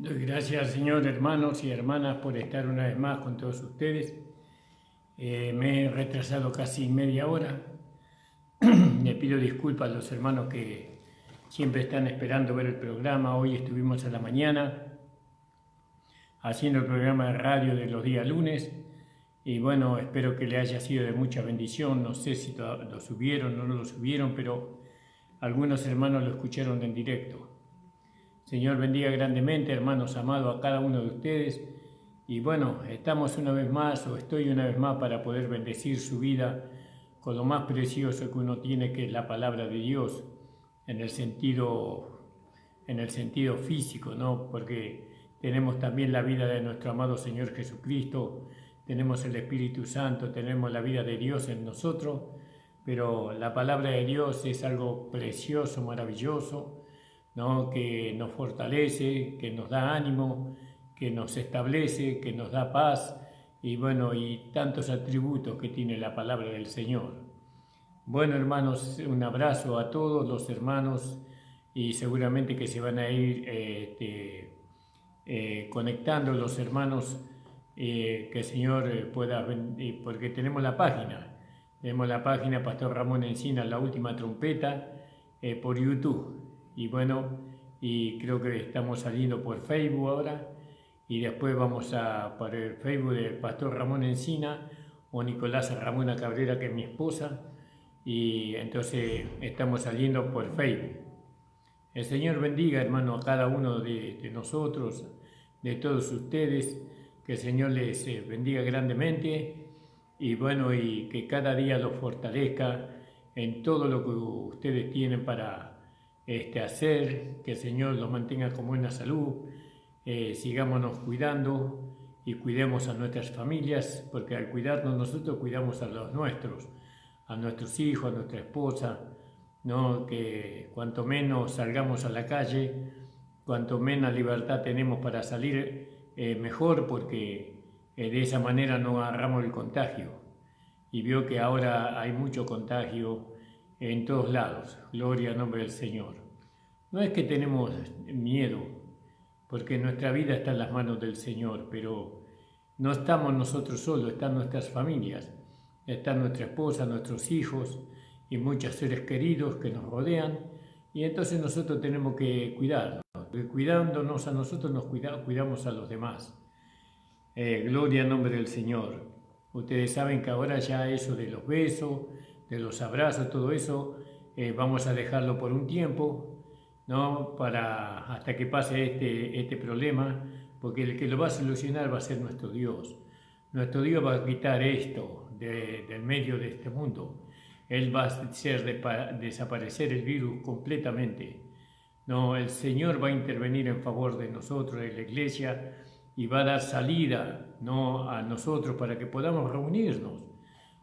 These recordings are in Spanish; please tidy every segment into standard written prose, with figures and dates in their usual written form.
Doy gracias al Señor, hermanos y hermanas, por estar una vez más con todos ustedes. Me he retrasado casi media hora. Le pido disculpas a los hermanos que siempre están esperando ver el programa. Hoy estuvimos a la mañana haciendo el programa de radio de los días lunes. Y bueno, espero que le haya sido de mucha bendición. No sé si lo subieron o no lo subieron, pero algunos hermanos lo escucharon en directo. Señor bendiga grandemente, hermanos amados, a cada uno de ustedes. Y bueno, estamos una vez más, o estoy una vez más, para poder bendecir su vida con lo más precioso que uno tiene, que es la palabra de Dios, en el sentido físico, ¿no? Porque tenemos también la vida de nuestro amado Señor Jesucristo, tenemos el Espíritu Santo, tenemos la vida de Dios en nosotros, pero la palabra de Dios es algo precioso, maravilloso, ¿no? Que nos fortalece, que nos da ánimo, que nos establece, que nos da paz y bueno, y tantos atributos que tiene la palabra del Señor. Bueno, hermanos, un abrazo a todos los hermanos y seguramente que se van a ir conectando los hermanos, que el Señor pueda, porque tenemos la página Pastor Ramón Encina, La Última Trompeta, por YouTube. Y bueno, y creo que estamos saliendo por Facebook ahora, y después vamos por el Facebook del Pastor Ramón Encina o Nicolás Ramona Cabrera, que es mi esposa, y entonces estamos saliendo por Facebook. El Señor bendiga, hermano, a cada uno de nosotros, de todos ustedes, que el Señor les bendiga grandemente, y bueno, y que cada día los fortalezca en todo lo que ustedes tienen para hacer, que el Señor los mantenga con buena salud, sigámonos cuidando y cuidemos a nuestras familias, porque al cuidarnos nosotros cuidamos a los nuestros, a nuestros hijos, a nuestra esposa, ¿no? Que cuanto menos salgamos a la calle, cuanto menos libertad tenemos para salir, mejor, porque de esa manera no agarramos el contagio. Y veo que ahora hay mucho contagio en todos lados. Gloria al nombre del Señor. No es que tenemos miedo, porque nuestra vida está en las manos del Señor, pero no estamos nosotros solos, están nuestras familias, está nuestra esposa, nuestros hijos y muchos seres queridos que nos rodean, y entonces nosotros tenemos que cuidarnos, porque cuidándonos a nosotros nos cuidamos a los demás. Gloria al nombre del Señor. Ustedes saben que ahora ya eso de los besos, de los abrazos, todo eso, vamos a dejarlo por un tiempo, ¿no? Hasta que pase este problema, porque el que lo va a solucionar va a ser nuestro Dios. Nuestro Dios va a quitar esto del medio de este mundo. Él va a hacer desaparecer el virus completamente. No, el Señor va a intervenir en favor de nosotros, de la iglesia, y va a dar salida, ¿no?, a nosotros para que podamos reunirnos.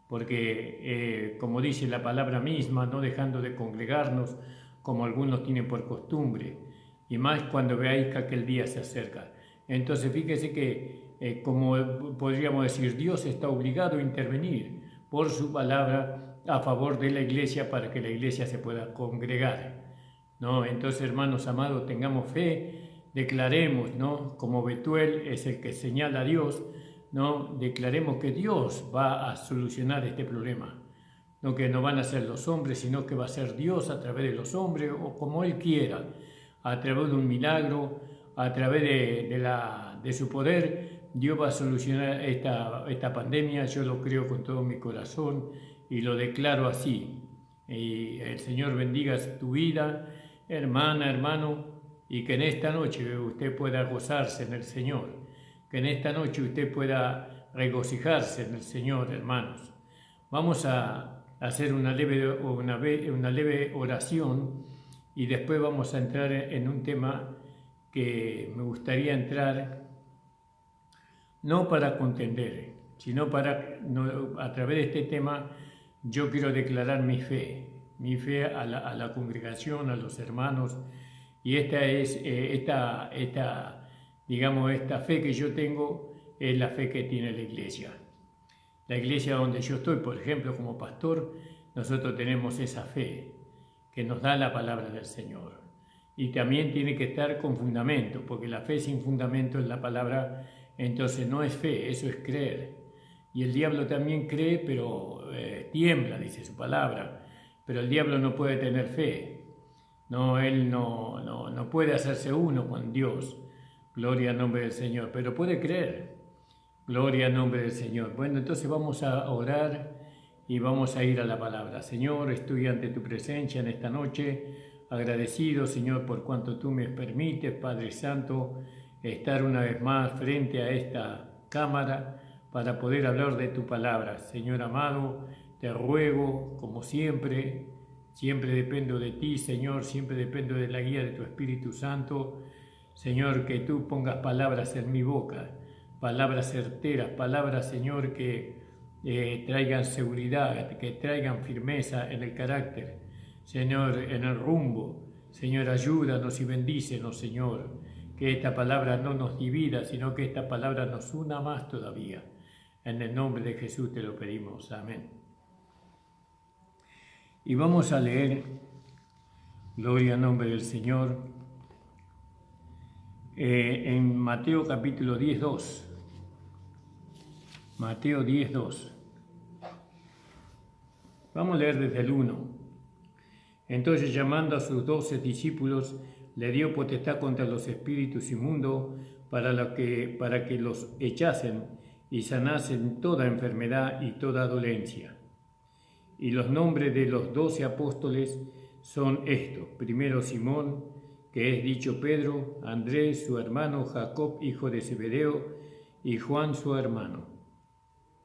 Porque, como dice la palabra misma, no dejando de congregarnos, como algunos tienen por costumbre, y más cuando veáis que aquel día se acerca. Entonces fíjese que, como podríamos decir, Dios está obligado a intervenir por su palabra a favor de la iglesia para que la iglesia se pueda congregar, ¿no? Entonces, hermanos amados, tengamos fe, declaremos, ¿no?, como Betuel es el que señala a Dios, ¿no?, declaremos que Dios va a solucionar este problema. No que no van a ser los hombres, sino que va a ser Dios a través de los hombres, o como Él quiera, a través de un milagro, a través de su poder. Dios va a solucionar esta pandemia. Yo lo creo con todo mi corazón y lo declaro así. Y el Señor bendiga tu vida, hermana, hermano, y que en esta noche usted pueda gozarse en el Señor, que en esta noche usted pueda regocijarse en el Señor, hermanos. Vamos a hacer una leve oración y después vamos a entrar en un tema que me gustaría entrar, no para contender, sino a través de este tema yo quiero declarar mi fe a la congregación, a los hermanos, y esta fe que yo tengo es la fe que tiene la iglesia. La iglesia donde yo estoy, por ejemplo, como pastor, nosotros tenemos esa fe que nos da la palabra del Señor. y también tiene que estar con fundamento, porque la fe sin fundamento en la palabra, entonces no es fe, eso es creer. Y el diablo también cree, pero tiembla, dice su palabra, pero el diablo no puede tener fe. No, él no puede hacerse uno con Dios. Gloria al nombre del Señor, pero puede creer. Gloria al nombre del Señor. Bueno, entonces vamos a orar y vamos a ir a la palabra. Señor, estoy ante tu presencia en esta noche, agradecido, Señor, por cuanto tú me permites, Padre Santo, estar una vez más frente a esta cámara para poder hablar de tu palabra. Señor amado, te ruego, como siempre dependo de ti, Señor, siempre dependo de la guía de tu Espíritu Santo. Señor, que tú pongas palabras en mi boca, palabras certeras, palabras, Señor, que traigan seguridad, que traigan firmeza en el carácter, Señor, en el rumbo. Señor, ayúdanos y bendícenos, Señor, que esta palabra no nos divida, sino que esta palabra nos una más todavía. En el nombre de Jesús te lo pedimos. Amén. Y vamos a leer, gloria al nombre del Señor, en Mateo capítulo 10:2. Mateo 10:2. Vamos a leer desde el 1. Entonces, llamando a sus 12 discípulos, le dio potestad contra los espíritus inmundos para que los echasen y sanasen toda enfermedad y toda dolencia. Y los nombres de los 12 apóstoles son estos: primero Simón, que es dicho Pedro; Andrés, su hermano; Jacob, hijo de Zebedeo; y Juan, su hermano.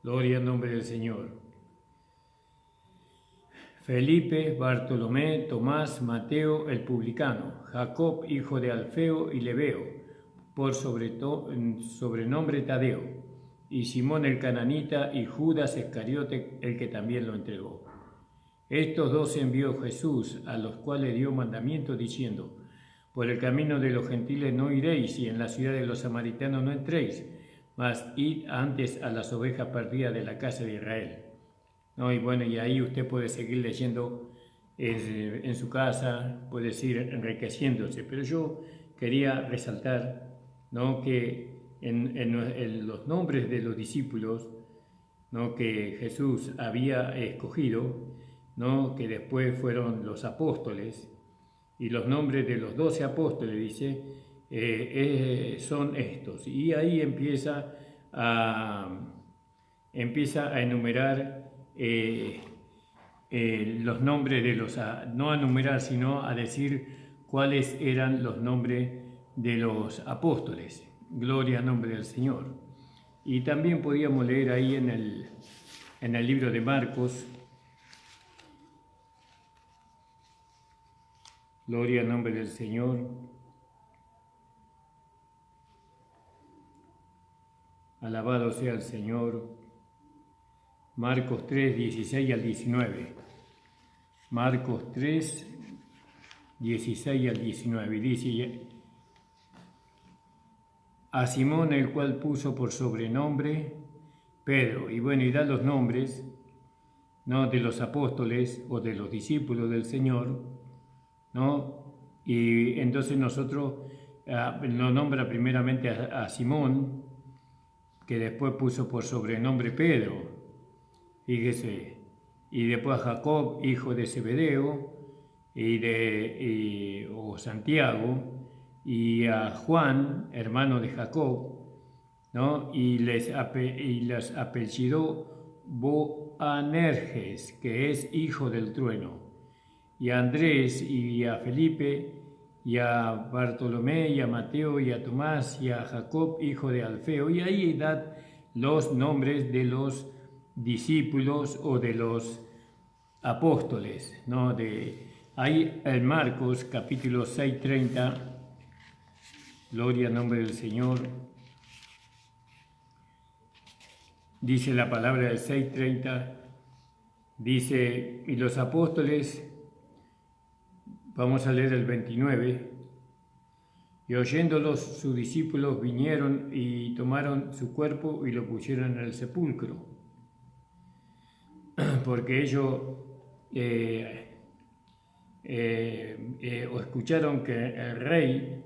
Gloria al nombre del Señor. Felipe, Bartolomé, Tomás, Mateo, el publicano; Jacob, hijo de Alfeo y Lebeo, por sobrenombre Tadeo; y Simón el cananita; y Judas Iscariote, el que también lo entregó. Estos 12 envió Jesús, a los cuales dio mandamiento diciendo: por el camino de los gentiles no iréis, y en la ciudad de los samaritanos no entréis, mas id antes a las ovejas perdidas de la casa de Israel. ¿No? Y bueno, y ahí usted puede seguir leyendo en su casa, puede seguir enriqueciéndose, pero yo quería resaltar, ¿no?, que en los nombres de los discípulos, ¿no?, que Jesús había escogido, ¿no?, que después fueron los apóstoles, y los nombres de los 12 apóstoles, dice, son estos. Y ahí empieza a enumerar los nombres de los, no a enumerar, sino a decir cuáles eran los nombres de los apóstoles. Gloria al nombre del Señor. Y también podíamos leer ahí en el libro de Marcos. Gloria al nombre del Señor. Alabado sea el Señor. Marcos 3, 16 al 19. Marcos 3, 16 al 19. Dice: a Simón, el cual puso por sobrenombre Pedro. Y bueno, y da los nombres, ¿no?, de los apóstoles o de los discípulos del Señor, ¿no? Y entonces nosotros lo nombra primeramente a Simón, que después puso por sobrenombre Pedro, fíjese, y después a Jacob, hijo de Zebedeo, o Santiago, y a Juan, hermano de Jacob, ¿no? Y les apellidó Boanerges, que es hijo del trueno, y a Andrés, y a Felipe, y a Bartolomé, y a Mateo, y a Tomás, y a Jacob, hijo de Alfeo. Y ahí da los nombres de los discípulos o de los apóstoles, ¿no? Ahí en Marcos capítulo 6:30, gloria al nombre del Señor, dice la palabra del 6:30, dice: y los apóstoles, vamos a leer el 29, y oyéndolos sus discípulos vinieron y tomaron su cuerpo y lo pusieron en el sepulcro, porque ellos o escucharon que el rey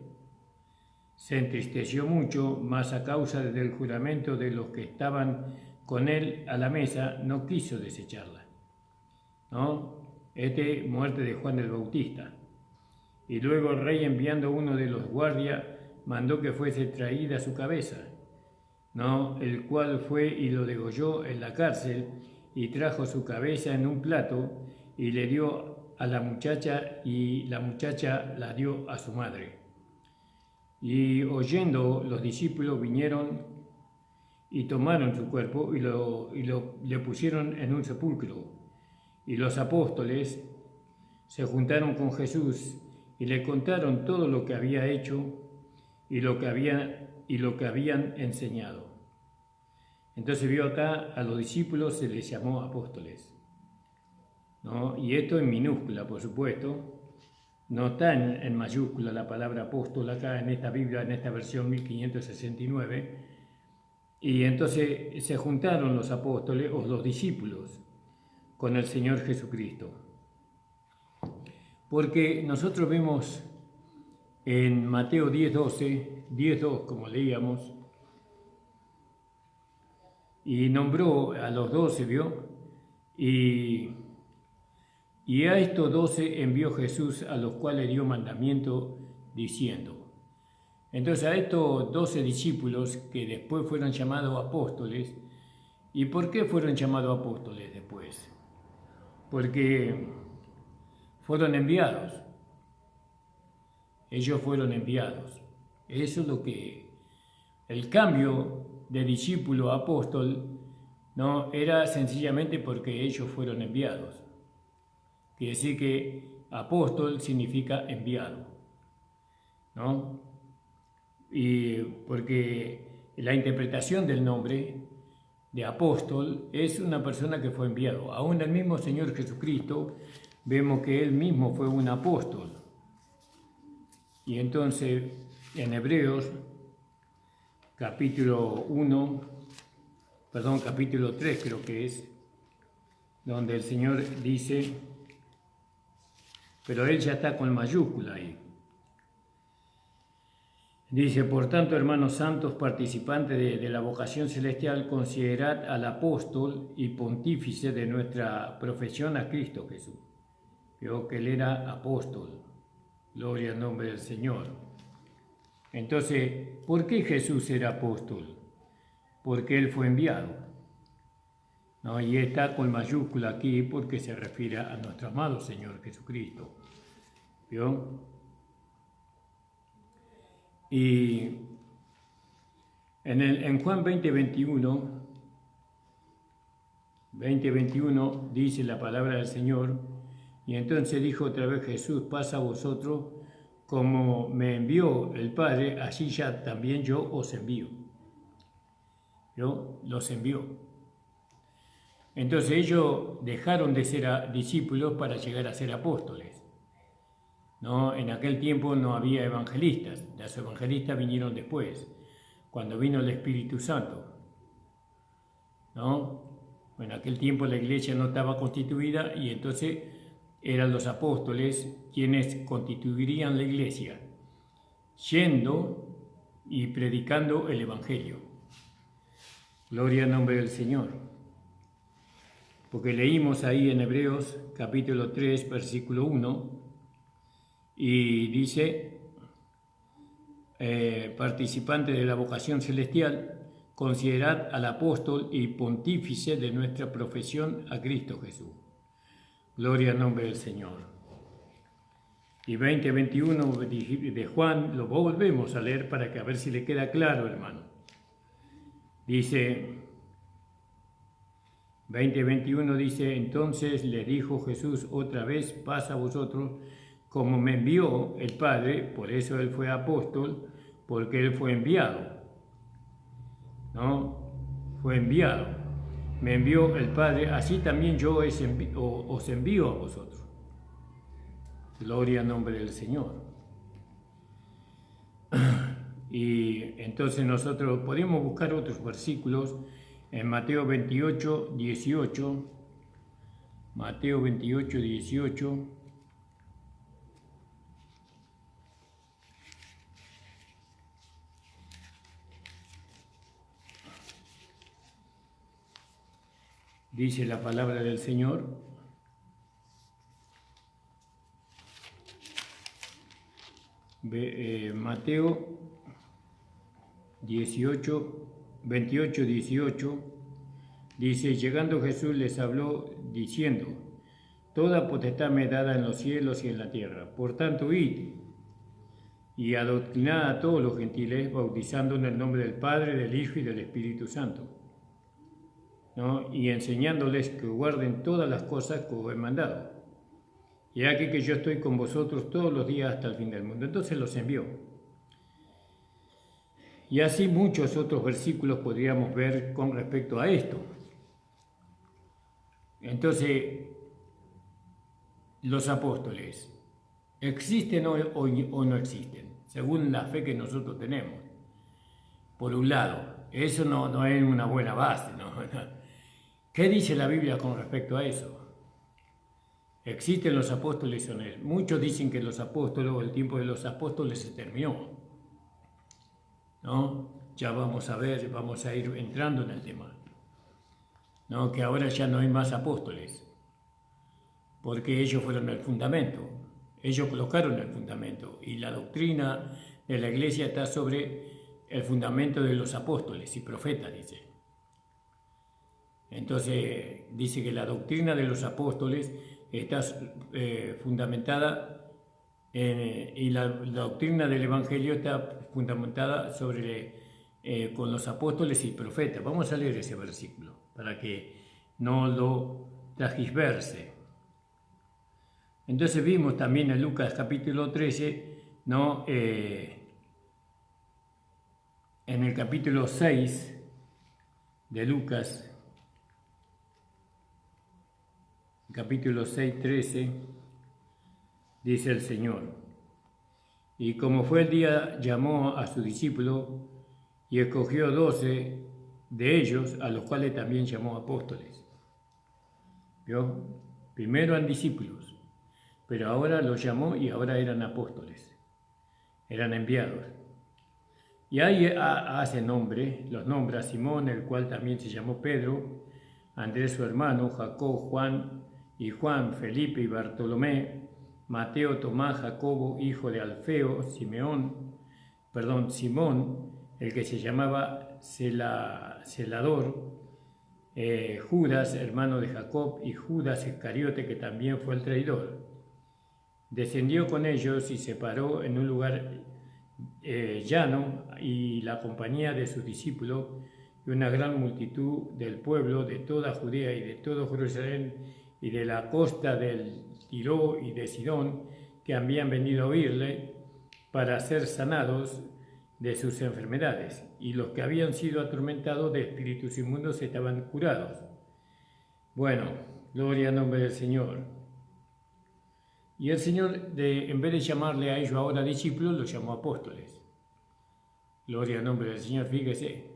se entristeció mucho, mas a causa del juramento de los que estaban con él a la mesa, no quiso desecharla, ¿no? Muerte de Juan el Bautista. Y luego el rey, enviando uno de los guardias, mandó que fuese traída su cabeza, ¿no? El cual fue y lo degolló en la cárcel, y trajo su cabeza en un plato, y le dio a la muchacha, y la muchacha la dio a su madre. Y oyendo, los discípulos vinieron y tomaron su cuerpo y le pusieron en un sepulcro. Y los apóstoles se juntaron con Jesús y le contaron todo lo que había hecho y lo que habían enseñado. Entonces vio acá a los discípulos, se les llamó apóstoles, ¿no? Y esto en minúscula, por supuesto. No está en mayúscula la palabra apóstol acá en esta Biblia, en esta versión 1569. Y entonces se juntaron los apóstoles o los discípulos con el Señor Jesucristo. Porque nosotros vemos en Mateo 10:2, como leíamos, y nombró a los 12, ¿vio? Y a estos 12 envió Jesús, a los cuales dio mandamiento diciendo. Entonces a estos 12 discípulos que después fueron llamados apóstoles, ¿y por qué fueron llamados apóstoles después? Porque fueron enviados. Ellos fueron enviados. Eso es lo que... El cambio de discípulo a apóstol no era sencillamente porque ellos fueron enviados. Quiere decir que apóstol significa enviado, ¿no? Y porque la interpretación del nombre de apóstol es una persona que fue enviado. Aún el mismo Señor Jesucristo, vemos que Él mismo fue un apóstol. Y entonces, en Hebreos, capítulo 3 creo que es, donde el Señor dice... Pero él ya está con mayúscula ahí. Dice, por tanto, hermanos santos, participantes de la vocación celestial, considerad al apóstol y pontífice de nuestra profesión a Cristo Jesús. Vio que él era apóstol. Gloria al nombre del Señor. Entonces, ¿por qué Jesús era apóstol? Porque él fue enviado, ¿no? Y está con mayúscula aquí porque se refiere a nuestro amado Señor Jesucristo. ¿Vio? Y en Juan 20:21 dice la palabra del Señor, y entonces dijo otra vez Jesús, pasa a vosotros, como me envió el Padre, así ya también yo os envío. ¿Vio? Los envió. Entonces ellos dejaron de ser discípulos para llegar a ser apóstoles, ¿no? En aquel tiempo no había evangelistas, los evangelistas vinieron después, cuando vino el Espíritu Santo, ¿no? En aquel tiempo la iglesia no estaba constituida y entonces eran los apóstoles quienes constituirían la iglesia, yendo y predicando el Evangelio. Gloria al nombre del Señor. Porque leímos ahí en Hebreos capítulo 3, versículo 1, y dice, participante de la vocación celestial, considerad al apóstol y pontífice de nuestra profesión a Cristo Jesús. Gloria al nombre del Señor. Y 20:21 de Juan, lo volvemos a leer para que a ver si le queda claro, hermano. Dice... 20:21 dice, entonces le dijo Jesús otra vez, pasa a vosotros, como me envió el Padre, por eso él fue apóstol, porque él fue enviado, ¿no? Fue enviado, me envió el Padre, así también yo os envío a vosotros. Gloria al nombre del Señor. Y entonces nosotros podemos buscar otros versículos. En Mateo 28:18, Mateo 28:18, Dice la palabra del Señor. Mateo 28, 18, dice: llegando Jesús les habló diciendo: toda potestad me es dada en los cielos y en la tierra. Por tanto, id y adoctrinad a todos los gentiles, bautizando en el nombre del Padre, del Hijo y del Espíritu Santo, ¿no? Y enseñándoles que guarden todas las cosas que os he mandado. Y aquí que yo estoy con vosotros todos los días hasta el fin del mundo. Entonces los envió. Y así muchos otros versículos podríamos ver con respecto a esto. Entonces, los apóstoles, ¿existen o no existen? Según la fe que nosotros tenemos. Por un lado, eso no es una buena base, ¿no? ¿Qué dice la Biblia con respecto a eso? ¿Existen los apóstoles o no? Muchos dicen que los apóstoles o el tiempo de los apóstoles se terminó, ¿no? Ya vamos a ver, vamos a ir entrando en el tema, ¿no? Que ahora ya no hay más apóstoles, porque ellos fueron el fundamento, ellos colocaron el fundamento, y la doctrina de la iglesia está sobre el fundamento de los apóstoles y profetas, dice. Entonces dice que la doctrina de los apóstoles está fundamentada y la doctrina del Evangelio está fundamentada con los apóstoles y profetas. Vamos a leer ese versículo para que no lo transgiverse. Entonces vimos también en Lucas capítulo 13, ¿no? En el capítulo 6 de Lucas, capítulo 6, 13, dice el Señor: y como fue el día, llamó a sus discípulos y escogió 12 de ellos, a los cuales también llamó apóstoles. ¿Vio? Primero eran discípulos, pero ahora los llamó y ahora eran apóstoles, eran enviados. Y ahí hace nombre, los nombra: Simón, el cual también se llamó Pedro, Andrés su hermano, Jacob, Juan, Felipe y Bartolomé, Mateo, Tomás, Jacobo, hijo de Alfeo, Simón, el que se llamaba Celador, Judas, hermano de Jacob, y Judas Iscariote, que también fue el traidor. Descendió con ellos y se paró en un lugar llano, y la compañía de sus discípulos y una gran multitud del pueblo de toda Judea y de todo Jerusalén y de la costa del Tiro y de Sidón, que habían venido a oírle para ser sanados de sus enfermedades, y los que habían sido atormentados de espíritus inmundos estaban curados. Bueno, gloria al nombre del Señor. Y el Señor, en vez de llamarle a ellos ahora discípulos, los llamó apóstoles. Gloria al nombre del Señor, fíjese.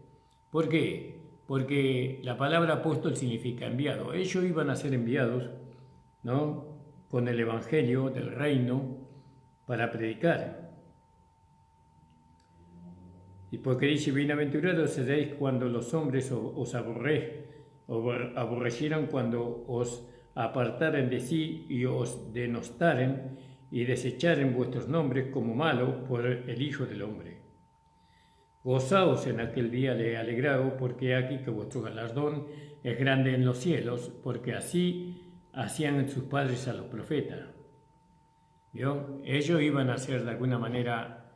¿Por qué? Porque la palabra apóstol significa enviado. Ellos iban a ser enviados, ¿no?, con el Evangelio del reino para predicar. Y porque dice: bienaventurados seréis cuando los hombres os aborrecieran, cuando os apartaren de sí y os denostaren y desecharen vuestros nombres como malos por el Hijo del Hombre. Gozaos en aquel día de alegraos, porque aquí que vuestro galardón es grande en los cielos, porque así hacían sus padres a los profetas. ¿Vio? Ellos iban a ser de alguna manera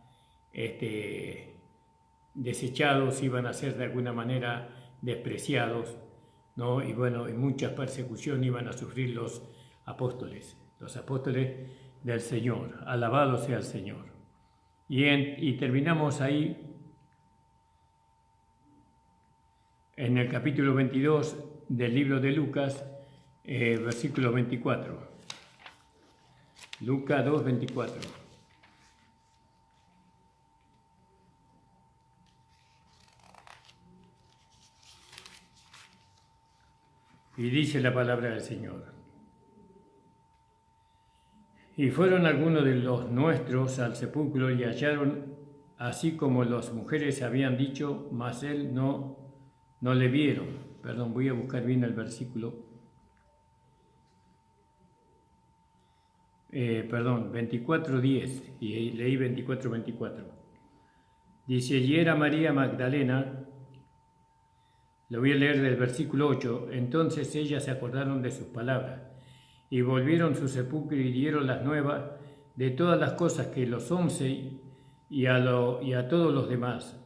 desechados, iban a ser de alguna manera despreciados, ¿no? Y bueno, y muchas persecuciones iban a sufrir los apóstoles del Señor. Alabado sea el Señor. Y terminamos ahí en el capítulo 22 del libro de Lucas, versículo 24. Lucas 2, 24. Y dice la palabra del Señor: y fueron algunos de los nuestros al sepulcro y hallaron así como las mujeres habían dicho, mas él no no le vieron. Perdón, voy a buscar bien el versículo. 24:10, y leí 24:24. Dice, y era María Magdalena, lo voy a leer del versículo 8, entonces ellas se acordaron de sus palabras, y volvieron su sepulcro y dieron las nuevas de todas las cosas que los 11 y a todos los demás.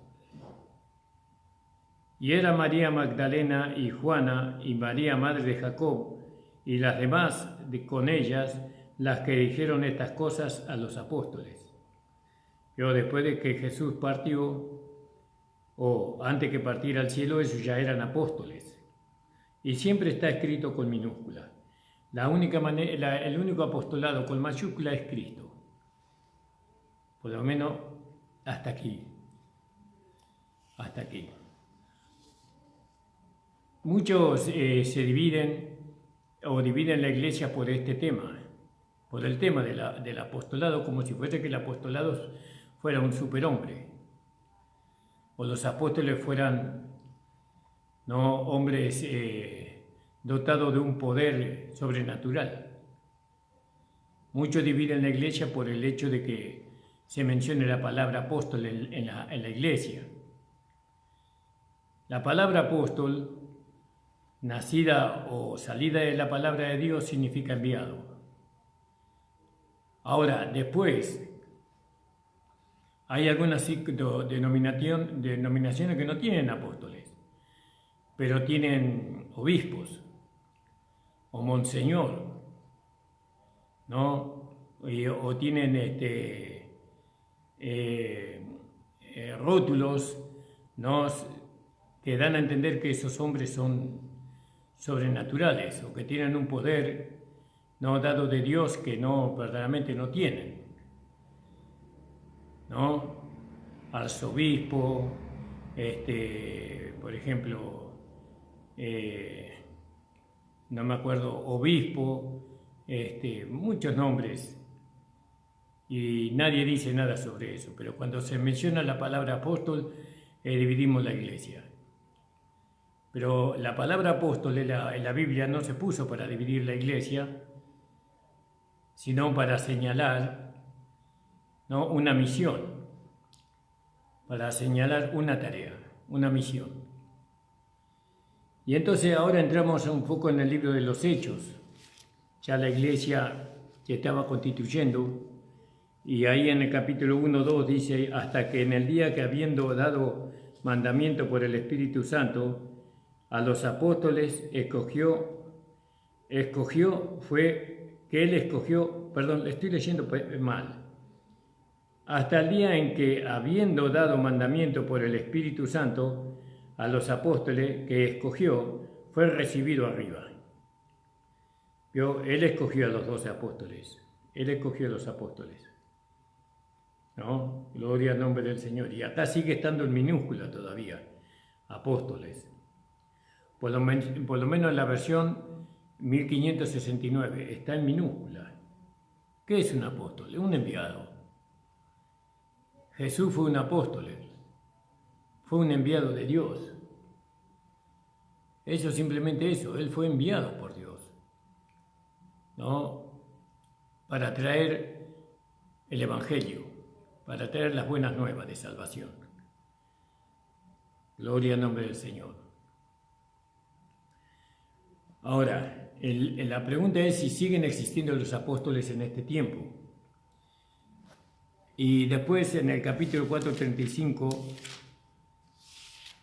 Y era María Magdalena y Juana y María madre de Jacob y las demás con ellas las que dijeron estas cosas a los apóstoles. Pero después de que Jesús partió, o antes que partiera al cielo, ellos ya eran apóstoles. Y siempre está escrito con minúscula. El único apostolado con mayúscula es Cristo. Por lo menos hasta aquí. Hasta aquí. Muchos se dividen la iglesia por este tema, por el tema del apostolado, como si fuese que el apostolado fuera un superhombre, o los apóstoles fueran hombres dotados de un poder sobrenatural. Muchos dividen la iglesia por el hecho de que se mencione la palabra apóstol en la iglesia. La palabra apóstol, nacida o salida de la palabra de Dios, significa enviado. Ahora, después, hay algunas denominaciones que no tienen apóstoles, pero tienen obispos o monseñor, ¿no? O tienen rótulos, ¿no?, que dan a entender que esos hombres son sobrenaturales o que tienen un poder no dado de Dios que verdaderamente no tienen, ¿no? Arzobispo, por ejemplo, no me acuerdo, obispo, muchos nombres, y nadie dice nada sobre eso, pero cuando se menciona la palabra apóstol, dividimos la iglesia. Pero la palabra apóstol en la Biblia no se puso para dividir la iglesia, sino para señalar, ¿no?, una misión, para señalar una tarea, una misión. Y entonces ahora entramos un poco en el libro de los Hechos. Ya la iglesia se estaba constituyendo, y ahí en el capítulo 1-2 dice, hasta que en el día que habiendo dado mandamiento por el Espíritu Santo a los apóstoles le estoy leyendo mal. Hasta el día en que, habiendo dado mandamiento por el Espíritu Santo a los apóstoles que escogió, fue recibido arriba. Él escogió a los 12 apóstoles. Él escogió a los apóstoles, ¿no? Gloria al nombre del Señor. Y acá sigue estando en minúscula todavía, apóstoles. Por lo menos en la versión 1569 está en minúscula. ¿Qué es un apóstol? Un enviado. Jesús fue un apóstol, fue un enviado de Dios. Eso, simplemente eso, él fue enviado por Dios, ¿no?, para traer el Evangelio, para traer las buenas nuevas de salvación. Gloria al nombre del Señor. Ahora, la pregunta es si siguen existiendo los apóstoles en este tiempo. Y después en el capítulo 4:35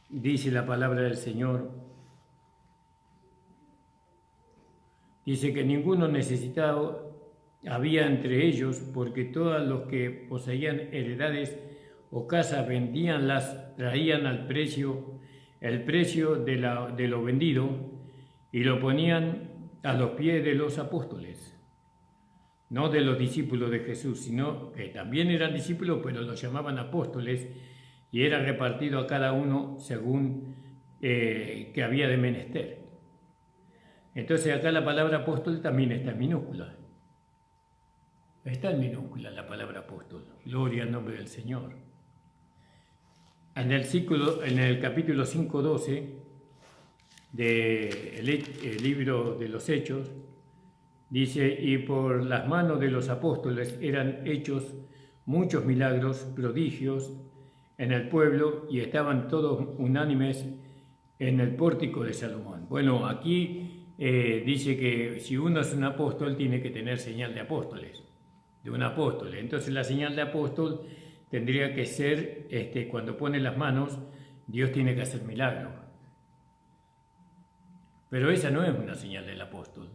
dice la palabra del Señor, dice que ninguno necesitado había entre ellos, porque todos los que poseían heredades o casas traían al precio, el precio de lo vendido, y lo ponían a los pies de los apóstoles, no de los discípulos de Jesús, sino que también eran discípulos, pero los llamaban apóstoles, y era repartido a cada uno según que había de menester. Entonces acá la palabra apóstol también está en minúscula. Está en minúscula la palabra apóstol. Gloria al nombre del Señor. En el capítulo 5:12 del libro de los Hechos, dice, y por las manos de los apóstoles eran hechos muchos milagros, prodigios en el pueblo, y estaban todos unánimes en el pórtico de Salomón. Bueno, aquí dice que si uno es un apóstol tiene que tener señal de apóstoles, de un apóstol. Entonces la señal de apóstol tendría que ser, cuando pone las manos, Dios tiene que hacer milagro. Pero esa no es una señal del apóstol.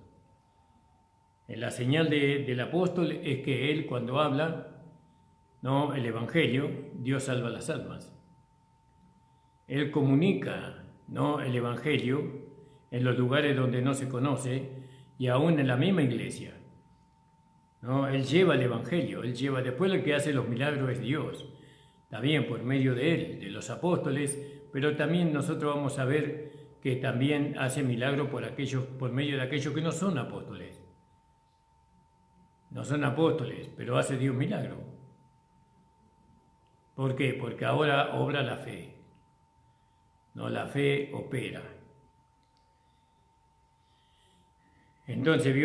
La señal del apóstol es que él, cuando habla, no el evangelio, Dios salva las almas. Él comunica, no el evangelio, en los lugares donde no se conoce y aún en la misma iglesia. ¿No? Él lleva el evangelio, él lleva, después el que hace los milagros es Dios. Está bien, por medio de él, de los apóstoles, pero también nosotros vamos a ver que también hace milagros por medio de aquellos que no son apóstoles. No son apóstoles, pero hace Dios milagro. ¿Por qué? Porque ahora obra la fe. No, la fe opera. Entonces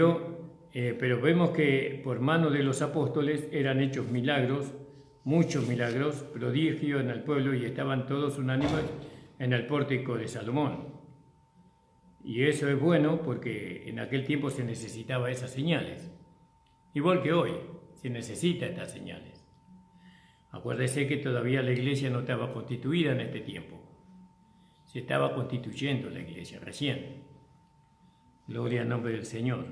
pero vemos que por mano de los apóstoles eran hechos milagros, muchos milagros, prodigios en el pueblo, y estaban todos unánimes en el pórtico de Salomón. Y eso es bueno porque en aquel tiempo se necesitaba esas señales. Igual que hoy, se necesita estas señales. Acuérdese que todavía la iglesia no estaba constituida en este tiempo. Se estaba constituyendo la iglesia recién. Gloria al nombre del Señor.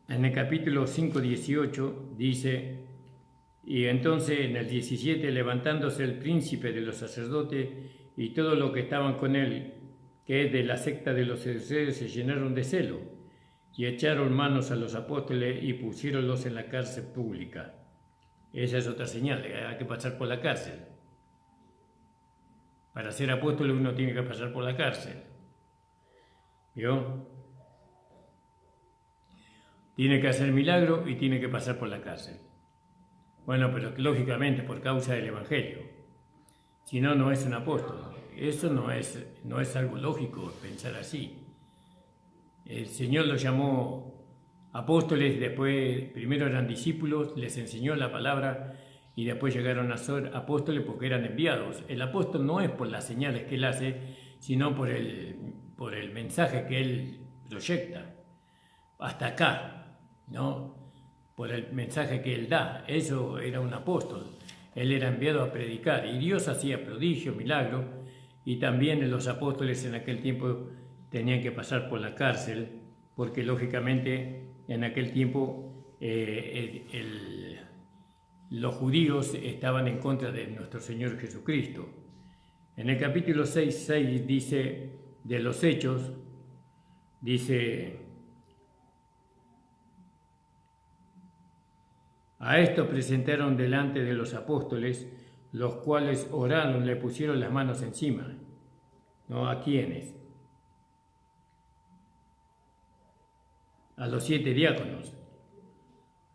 En el capítulo 5:18 dice, y entonces en el 17, levantándose el príncipe de los sacerdotes y todos los que estaban con él, que es de la secta de los saduceos, se llenaron de celo y echaron manos a los apóstoles y pusiéronlos en la cárcel pública. Esa es otra señal, hay que pasar por la cárcel. Para ser apóstol uno tiene que pasar por la cárcel. ¿Vio? Tiene que hacer milagro y tiene que pasar por la cárcel. Bueno, pero lógicamente por causa del evangelio. Si no, no es un apóstol. Eso no es algo lógico pensar así. El Señor los llamó apóstoles, después primero eran discípulos, les enseñó la palabra y después llegaron a ser apóstoles porque eran enviados. El apóstol no es por las señales que él hace, sino por el mensaje que él proyecta. Hasta acá, ¿no? Por el mensaje que él da. Eso era un apóstol. Él era enviado a predicar y Dios hacía prodigios, milagros, y también los apóstoles en aquel tiempo tenían que pasar por la cárcel porque lógicamente en aquel tiempo los judíos estaban en contra de nuestro Señor Jesucristo. En el capítulo 6 dice de los Hechos, dice: a esto presentaron delante de los apóstoles, los cuales oraron, le pusieron las manos encima. ¿No? ¿A quiénes? A los 7 diáconos.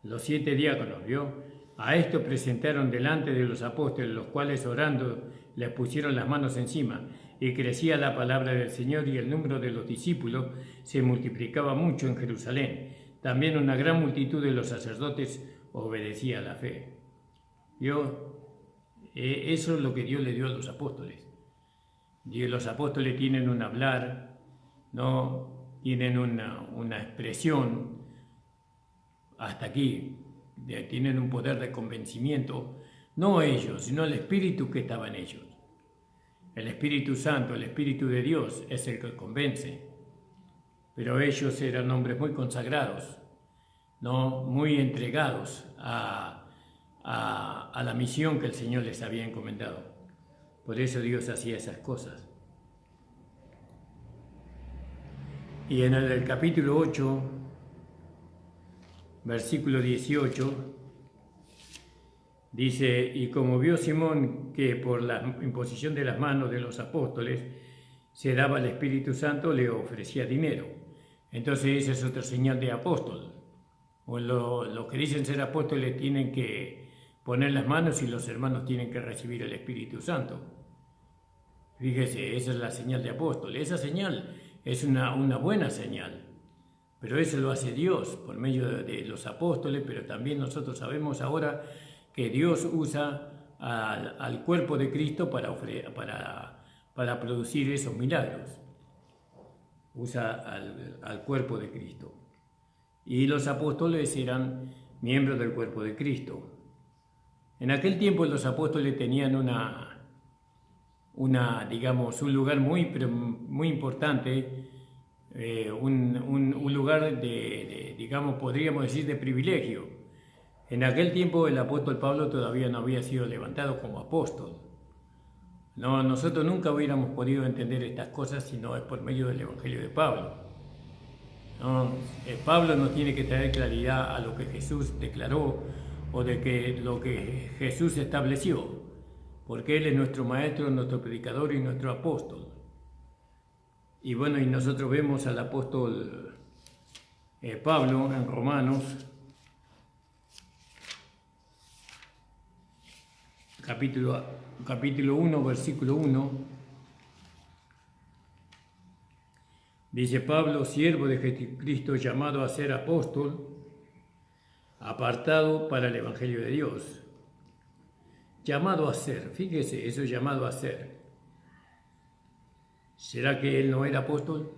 Los 7 diáconos, ¿vio? A esto presentaron delante de los apóstoles, los cuales orando les pusieron las manos encima, y crecía la palabra del Señor, y el número de los discípulos se multiplicaba mucho en Jerusalén. También una gran multitud de los sacerdotes obedecía a la fe. ¿Vio? Eso es lo que Dios le dio a los apóstoles. Los apóstoles tienen un hablar, ¿no? Tienen una expresión hasta aquí, tienen un poder de convencimiento, no ellos, sino el Espíritu que estaba en ellos. El Espíritu Santo, el Espíritu de Dios es el que convence. Pero ellos eran hombres muy consagrados, ¿no? Muy entregados a la misión que el Señor les había encomendado. Por eso Dios hacía esas cosas. Y en el capítulo 8, versículo 18, dice: y como vio Simón que por la imposición de las manos de los apóstoles se daba el Espíritu Santo, le ofrecía dinero. Entonces esa es otra señal de apóstol. O los que dicen ser apóstoles tienen que poner las manos y los hermanos tienen que recibir el Espíritu Santo. Fíjese, esa es la señal de apóstol. Esa señal es una buena señal, pero eso lo hace Dios por medio de los apóstoles, pero también nosotros sabemos ahora que Dios usa al cuerpo de Cristo para producir esos milagros. Usa al cuerpo de Cristo. Y los apóstoles eran miembros del cuerpo de Cristo. En aquel tiempo los apóstoles tenían digamos, un lugar muy importante, un lugar digamos, podríamos decir, de privilegio. En aquel tiempo el apóstol Pablo todavía no había sido levantado como apóstol. No, nosotros nunca hubiéramos podido entender estas cosas si no es por medio del Evangelio de Pablo. ¿No? Pablo nos tiene que traer claridad a lo que Jesús declaró o de lo que Jesús estableció, porque Él es nuestro maestro, nuestro predicador y nuestro apóstol. Y bueno, y nosotros vemos al apóstol Pablo en Romanos, capítulo 1, versículo 1, dice: Pablo, siervo de Jesucristo, llamado a ser apóstol, apartado para el Evangelio de Dios. Llamado a ser, fíjese, eso es llamado a ser. ¿Será que él no era apóstol?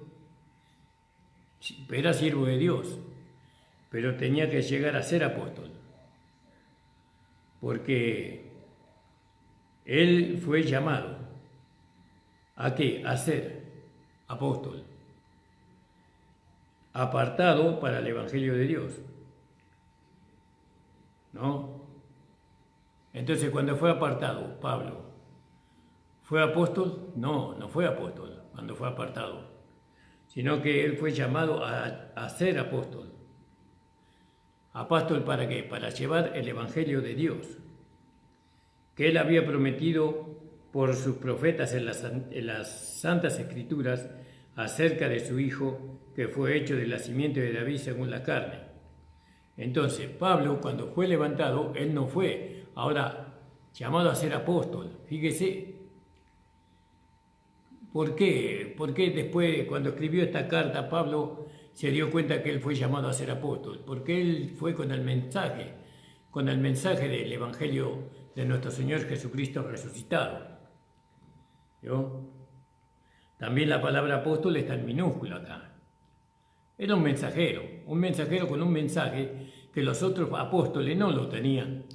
Era siervo de Dios, pero tenía que llegar a ser apóstol, porque él fue llamado ¿a qué? A ser apóstol, apartado para el Evangelio de Dios, ¿no? Entonces, cuando fue apartado, Pablo, ¿fue apóstol? No, no fue apóstol cuando fue apartado, sino que él fue llamado a ser apóstol. ¿Apóstol para qué? Para llevar el Evangelio de Dios, que él había prometido por sus profetas en las Santas Escrituras acerca de su Hijo, que fue hecho de la simiente de David según la carne. Entonces, Pablo, cuando fue levantado, él no fue ahora llamado a ser apóstol. Fíjese, ¿por qué? Porque después, cuando escribió esta carta, Pablo se dio cuenta que él fue llamado a ser apóstol, porque él fue con el mensaje del Evangelio de nuestro Señor Jesucristo resucitado. ¿Yo? También la palabra apóstol está en minúscula acá. Era un mensajero con un mensaje que los otros apóstoles no lo tenían.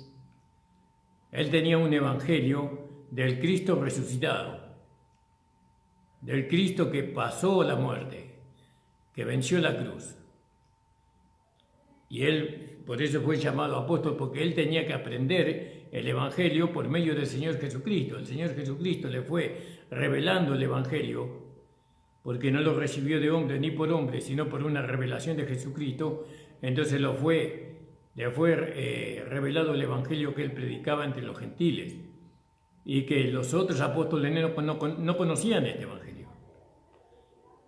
Él tenía un evangelio del Cristo resucitado, del Cristo que pasó la muerte, que venció la cruz. Y él, por eso fue llamado apóstol, porque él tenía que aprender el evangelio por medio del Señor Jesucristo. El Señor Jesucristo le fue revelando el evangelio, porque no lo recibió de hombre ni por hombre, sino por una revelación de Jesucristo. Entonces le fue revelado el evangelio que él predicaba entre los gentiles, y que los otros apóstoles no conocían este evangelio.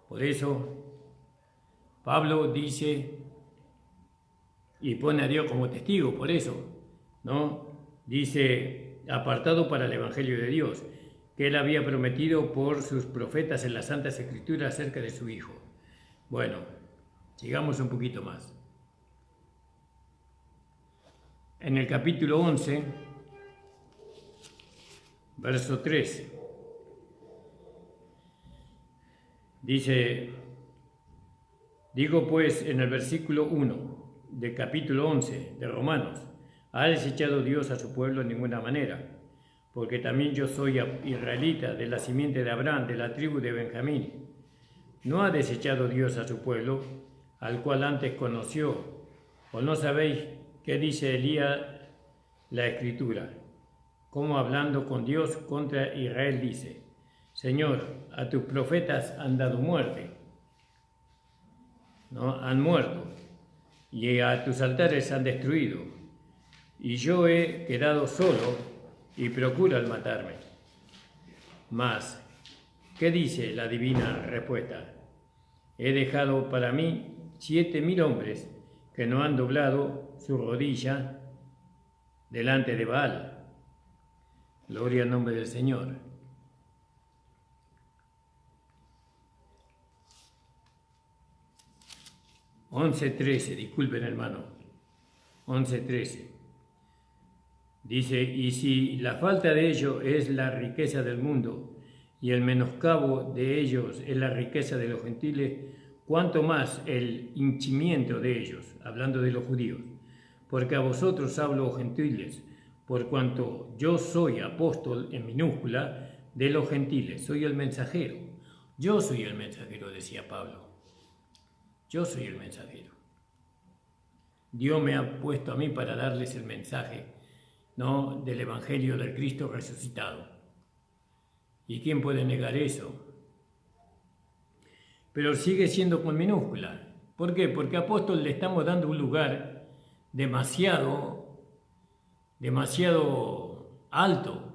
Por eso Pablo dice y pone a Dios como testigo, por eso, ¿no? Dice, apartado para el evangelio de Dios, que él había prometido por sus profetas en las Santas Escrituras acerca de su Hijo. Bueno, sigamos un poquito más. En el capítulo 11, verso 3, dice: digo pues en el versículo 1 del capítulo 11 de Romanos, ¿ha desechado Dios a su pueblo en ninguna manera? Porque también yo soy israelita, de la simiente de Abraham, de la tribu de Benjamín. ¿No ha desechado Dios a su pueblo, al cual antes conoció? ¿O no sabéis qué dice Elías la Escritura? Como hablando con Dios contra Israel dice: Señor, a tus profetas han dado muerte, ¿no? Han muerto, y a tus altares han destruido, y yo he quedado solo y procuran matarme. Mas, ¿qué dice la divina respuesta? He dejado para mí 7,000 hombres que no han doblado su rodilla delante de Baal. Gloria al nombre del Señor. 11:13, disculpen hermano, 11:13. Dice, y si la falta de ellos es la riqueza del mundo, y el menoscabo de ellos es la riqueza de los gentiles, cuanto más el hinchimiento de ellos, hablando de los judíos, porque a vosotros hablo, oh gentiles, por cuanto yo soy apóstol en minúscula de los gentiles, soy el mensajero. Yo soy el mensajero, decía Pablo. Yo soy el mensajero. Dios me ha puesto a mí para darles el mensaje, ¿no?, del Evangelio del Cristo resucitado. ¿Y quién puede negar eso? Pero sigue siendo con minúscula. ¿Por qué? Porque apóstol le estamos dando un lugar demasiado alto,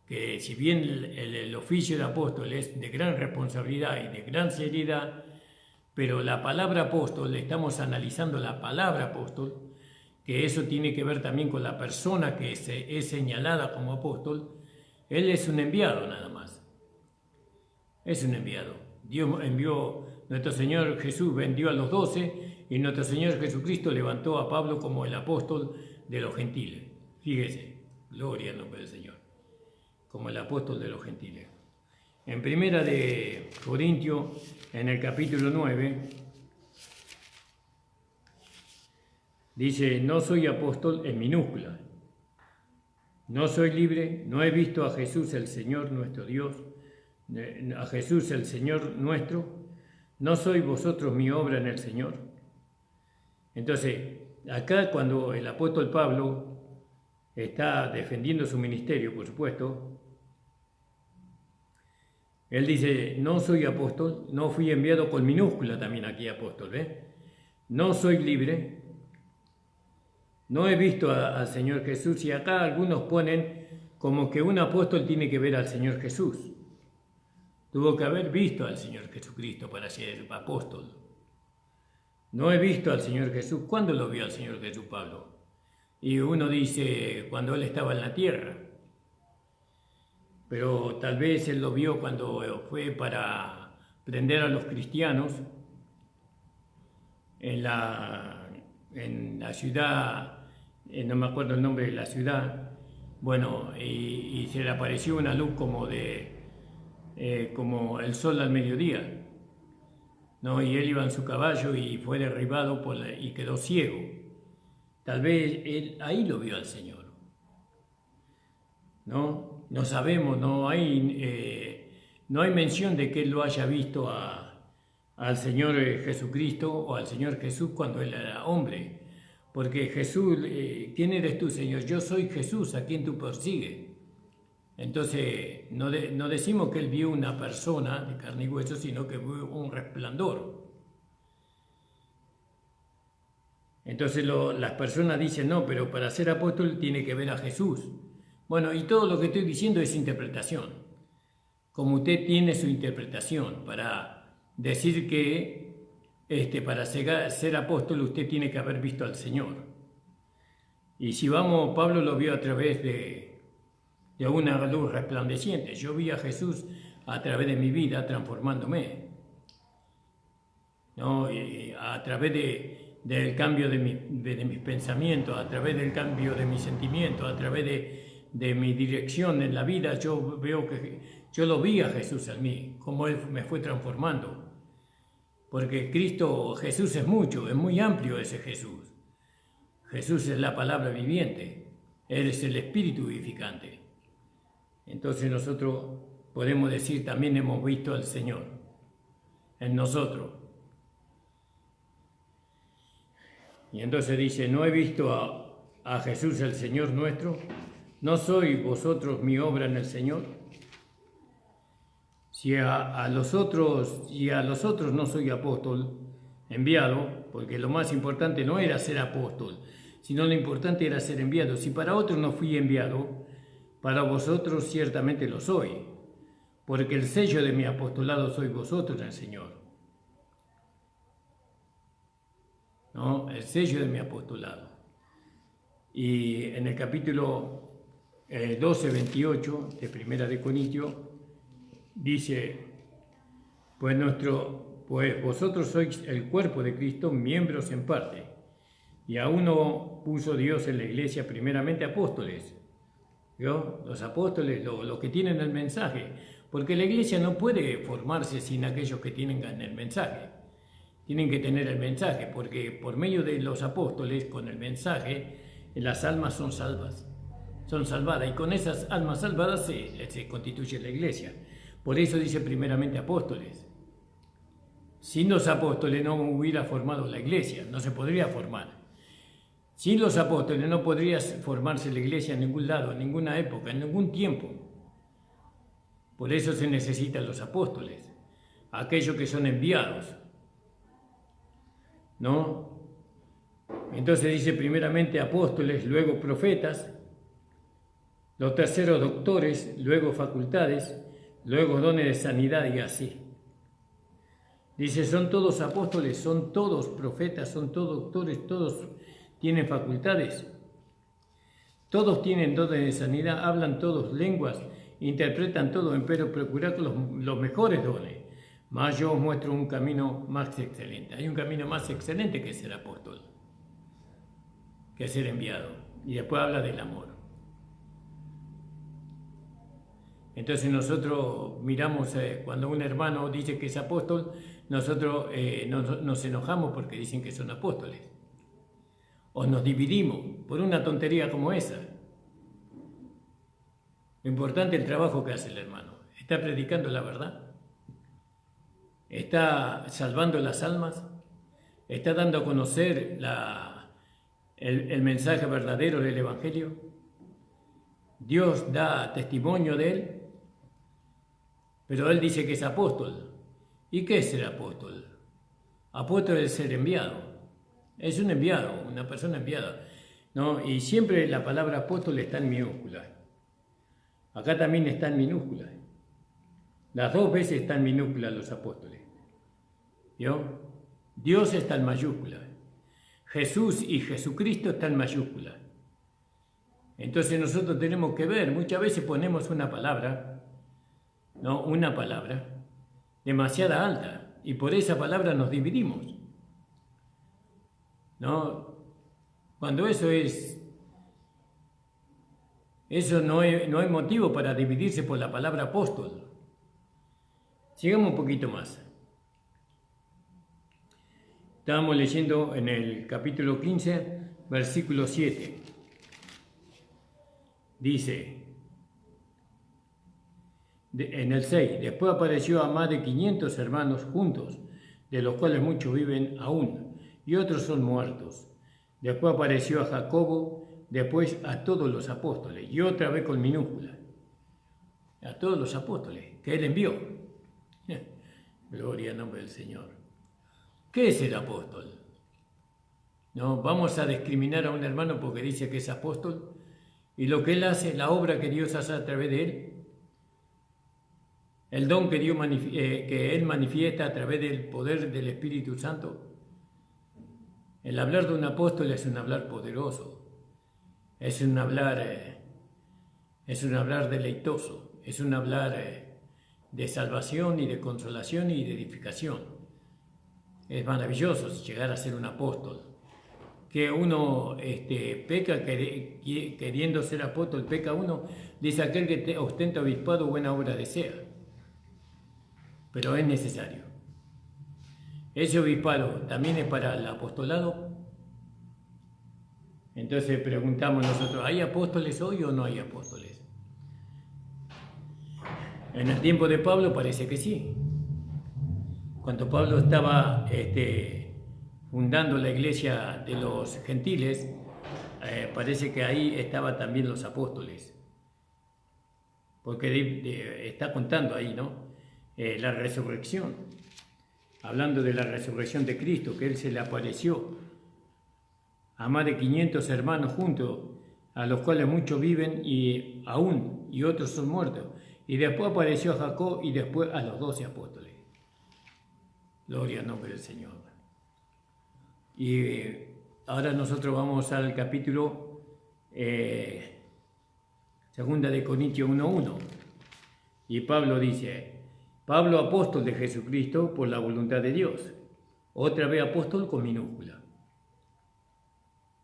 que si bien el oficio de apóstol es de gran responsabilidad y de gran seriedad, pero la palabra apóstol, estamos analizando la palabra apóstol, que eso tiene que ver también con la persona que es señalada como apóstol. Él es un enviado nada más. Es un enviado. Dios envió, nuestro Señor Jesús vendió a los 12 y nuestro Señor Jesucristo levantó a Pablo como el apóstol de los gentiles. Fíjese, gloria al nombre del Señor. Como el apóstol de los gentiles. En primera de Corintios, en el capítulo 9, dice, no soy apóstol en minúscula. No soy libre, no he visto a Jesús el Señor nuestro Dios, a Jesús el Señor nuestro, no sois vosotros mi obra en el Señor. Entonces, acá cuando el apóstol Pablo está defendiendo su ministerio, por supuesto, él dice, no soy apóstol, no fui enviado con minúscula también aquí apóstol, ¿ves? No soy libre, no he visto al Señor Jesús, y acá algunos ponen como que un apóstol tiene que ver al Señor Jesús. Tuvo que haber visto al Señor Jesucristo para ser apóstol. No he visto al Señor Jesús. ¿Cuándo lo vio al Señor Jesús, Pablo? Y uno dice, cuando Él estaba en la tierra. Pero tal vez Él lo vio cuando fue para prender a los cristianos en la ciudad, no me acuerdo el nombre de la ciudad, bueno, y se le apareció una luz como el sol al mediodía, ¿no? Y él iba en su caballo y fue derribado y quedó ciego. Tal vez él ahí lo vio al Señor, ¿no? No sabemos, no hay mención de que él lo haya visto al Señor Jesucristo o al Señor Jesús cuando él era hombre. Porque Jesús, ¿quién eres tú, Señor? Yo soy Jesús, a quien tú persigues. Entonces, no decimos que él vio una persona de carne y hueso, sino que vio un resplandor. Entonces las personas dicen, no, pero para ser apóstol tiene que ver a Jesús. Bueno, y todo lo que estoy diciendo es interpretación. Como usted tiene su interpretación para decir que para ser apóstol usted tiene que haber visto al Señor. Y si vamos, Pablo lo vio a través de una luz resplandeciente. Yo vi a Jesús a través de mi vida transformándome, ¿no? Y a través del cambio de mis pensamientos, a través del cambio de mis sentimientos, a través de mi dirección en la vida, yo veo que yo lo vi a Jesús en mí, cómo Él me fue transformando. Porque Jesús es mucho, es muy amplio ese Jesús. Jesús es la palabra viviente, Él es el Espíritu vivificante. Entonces nosotros podemos decir, también hemos visto al Señor en nosotros. Y entonces dice, no he visto a Jesús el Señor nuestro, ¿no sois vosotros mi obra en el Señor? Si a los otros no soy apóstol, enviado, porque lo más importante no era ser apóstol, sino lo importante era ser enviado. Si para otros no fui enviado, para vosotros ciertamente lo soy, porque el sello de mi apostolado sois vosotros en el Señor. ¿No? El sello de mi apostolado. Y en el capítulo 12:28 de Primera de Corintios dice, pues Pues vosotros sois el cuerpo de Cristo, miembros en parte. Y a uno puso Dios en la iglesia primeramente apóstoles. ¿Vio? Los apóstoles, los que tienen el mensaje. Porque la iglesia no puede formarse sin aquellos que tienen el mensaje. Tienen que tener el mensaje, porque por medio de los apóstoles, con el mensaje, las almas son salvas. Son salvadas, y con esas almas salvadas se constituye la iglesia. Por eso dice primeramente apóstoles. Sin los apóstoles no hubiera formado la iglesia, no se podría formar. Sin los apóstoles no podría formarse la iglesia en ningún lado, en ninguna época, en ningún tiempo. Por eso se necesitan los apóstoles, aquellos que son enviados, ¿no? Entonces dice primeramente apóstoles, luego profetas, los terceros doctores, luego facultades, luego dones de sanidad y así. Dice, son todos apóstoles, son todos profetas, son todos doctores, todos tienen facultades, todos tienen dones de sanidad, hablan todos lenguas, interpretan todo, pero procurad los mejores dones. Mas yo os muestro un camino más excelente. Hay un camino más excelente que ser apóstol, que ser enviado. Y después habla del amor. Entonces nosotros miramos, cuando un hermano dice que es apóstol, nosotros nos enojamos porque dicen que son apóstoles. O nos dividimos por una tontería como esa. Lo importante es el trabajo que hace el hermano. Está predicando la verdad. Está salvando las almas. Está dando a conocer el mensaje verdadero del Evangelio. Dios da testimonio de él. Pero él dice que es apóstol. ¿Y qué es ser apóstol? Apóstol es ser enviado. Es un enviado, una persona enviada, ¿no? Y siempre la palabra apóstol está en minúscula. Acá también está en minúscula. Las dos veces están en minúscula los apóstoles. ¿Vio? Dios está en mayúscula. Jesús y Jesucristo están en mayúscula. Entonces nosotros tenemos que ver, muchas veces ponemos una palabra, ¿no? Una palabra demasiada alta, y por esa palabra nos dividimos, ¿no? Cuando eso no hay motivo para dividirse por la palabra apóstol. Sigamos un poquito más. Estábamos leyendo en el capítulo 15, versículo 7. Dice, en el 6, después apareció a más de 500 hermanos juntos, de los cuales muchos viven aún, y otros son muertos. Después apareció a Jacobo, después a todos los apóstoles, y otra vez con minúscula, a todos los apóstoles que él envió. Gloria al nombre del Señor. ¿Qué es el apóstol? No vamos a discriminar a un hermano porque dice que es apóstol, y lo que él hace, la obra que Dios hace a través de él, el don que él manifiesta a través del poder del Espíritu Santo. El hablar de un apóstol es un hablar poderoso, es un hablar deleitoso, es un hablar de salvación y de consolación y de edificación. Es maravilloso llegar a ser un apóstol. Que uno peca queriendo ser apóstol, peca uno, dice aquel que ostenta obispado, buena obra desea. Pero es necesario. Ese obispado también es para el apostolado. Entonces preguntamos nosotros, ¿hay apóstoles hoy o no hay apóstoles? En el tiempo de Pablo parece que sí. Cuando Pablo estaba fundando la iglesia de los gentiles, parece que ahí estaban también los apóstoles. Porque está contando ahí, ¿no? La resurrección, hablando de la resurrección de Cristo, que Él se le apareció a más de 500 hermanos juntos, a los cuales muchos viven y aún, y otros son muertos. Y después apareció a Jacob y después a los 12 apóstoles. Gloria al nombre del Señor. Y ahora nosotros vamos al capítulo 2 de Corintios 1:1. Y Pablo dice, Pablo, apóstol de Jesucristo por la voluntad de Dios. Otra vez apóstol con minúscula.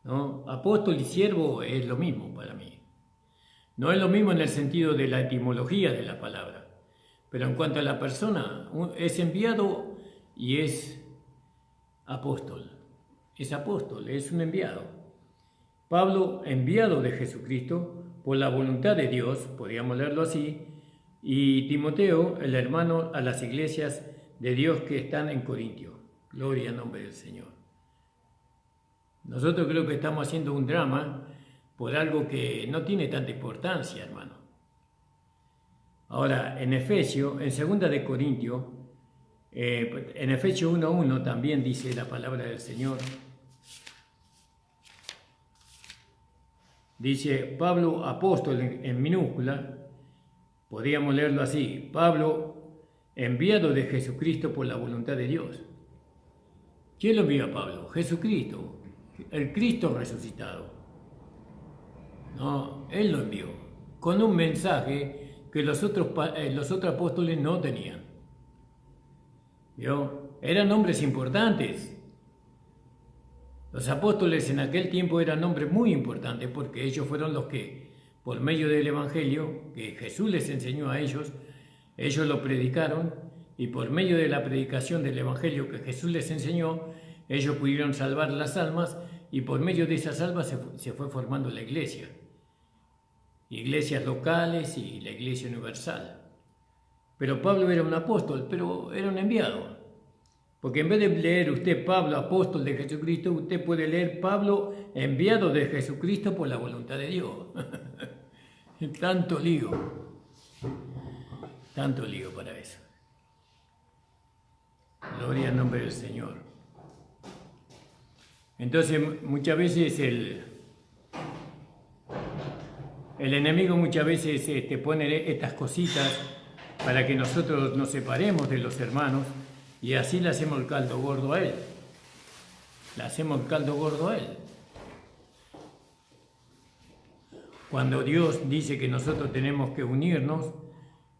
¿No? Apóstol y siervo es lo mismo para mí. No es lo mismo en el sentido de la etimología de la palabra, pero en cuanto a la persona, es enviado y es apóstol. Es apóstol, es un enviado. Pablo, enviado de Jesucristo por la voluntad de Dios, podríamos leerlo así, y Timoteo, el hermano a las iglesias de Dios que están en Corintio. Gloria al nombre del Señor. Nosotros creo que estamos haciendo un drama por algo que no tiene tanta importancia, hermano. Ahora, en Efesios, en 2 de Corintios, en Efesios 1:1 también dice la palabra del Señor. Dice Pablo, apóstol en minúscula, podríamos leerlo así: Pablo, enviado de Jesucristo por la voluntad de Dios. ¿Quién lo envió a Pablo? Jesucristo, el Cristo resucitado. No, Él lo envió con un mensaje que los otros apóstoles no tenían. ¿Vio? Eran hombres importantes. Los apóstoles en aquel tiempo eran hombres muy importantes porque ellos fueron los que, por medio del Evangelio que Jesús les enseñó a ellos lo predicaron, y por medio de la predicación del Evangelio que Jesús les enseñó, ellos pudieron salvar las almas, y por medio de esas almas se fue formando la iglesia. Iglesias locales y la iglesia universal. Pero Pablo era un apóstol, pero era un enviado. Porque en vez de leer usted Pablo, apóstol de Jesucristo, usted puede leer Pablo, enviado de Jesucristo por la voluntad de Dios. Tanto lío para eso. Gloria al nombre del Señor. Entonces, muchas veces el enemigo pone estas cositas para que nosotros nos separemos de los hermanos, y así le hacemos el caldo gordo a él. Cuando Dios dice que nosotros tenemos que unirnos,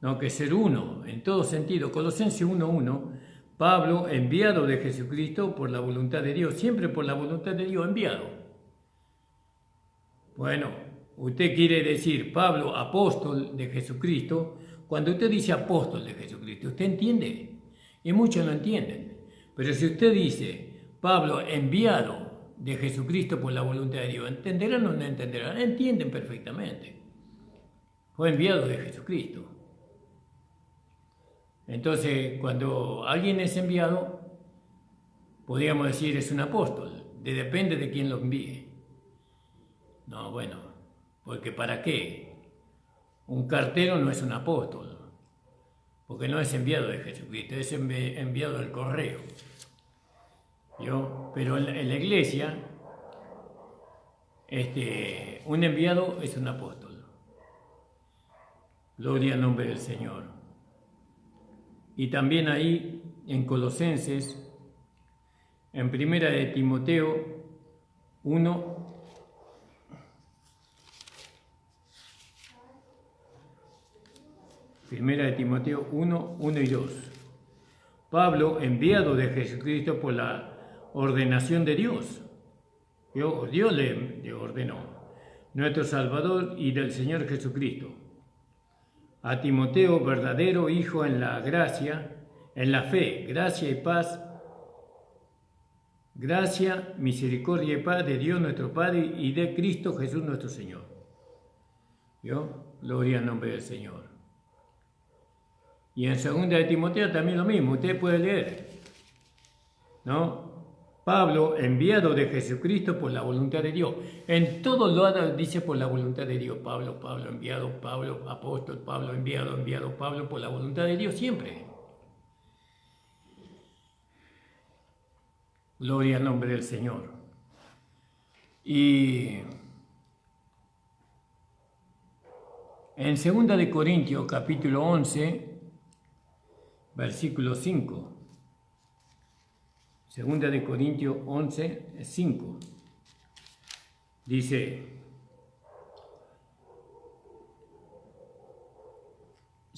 no, que ser uno, en todo sentido. Colosenses 1:1, Pablo, enviado de Jesucristo por la voluntad de Dios, siempre por la voluntad de Dios, enviado. Bueno, usted quiere decir Pablo, apóstol de Jesucristo. Cuando usted dice apóstol de Jesucristo, ¿usted entiende? Y muchos no entienden. Pero si usted dice Pablo, enviado de Jesucristo por la voluntad de Dios, ¿entenderán o no entenderán? Entienden perfectamente. Fue enviado de Jesucristo. Entonces, cuando alguien es enviado, podríamos decir es un apóstol. Depende de quién lo envíe. No, bueno, porque ¿para qué? Un cartero no es un apóstol, porque no es enviado de Jesucristo, es enviado del correo. Pero en la iglesia, un enviado es un apóstol. Gloria al nombre del Señor. Y también ahí, en Colosenses, en 1 de Timoteo 1, Primera de Timoteo 1, 1 y 2. Pablo, enviado de Jesucristo por la ordenación de Dios. Dios le ordenó, nuestro Salvador y del Señor Jesucristo. A Timoteo, verdadero hijo en la gracia, en la fe, gracia y paz, gracia, misericordia y paz de Dios nuestro Padre y de Cristo Jesús nuestro Señor. Gloria al nombre del Señor. Y en 2 de Timoteo también lo mismo, usted puede leer, ¿no? Pablo, enviado de Jesucristo por la voluntad de Dios. En todos lados dice por la voluntad de Dios. Pablo, enviado, Pablo, apóstol, Pablo, enviado, Pablo, por la voluntad de Dios, siempre. Gloria al nombre del Señor. Y en 2 de Corintios, capítulo 11, versículo 5. 2 de Corintios 11, 5. Dice: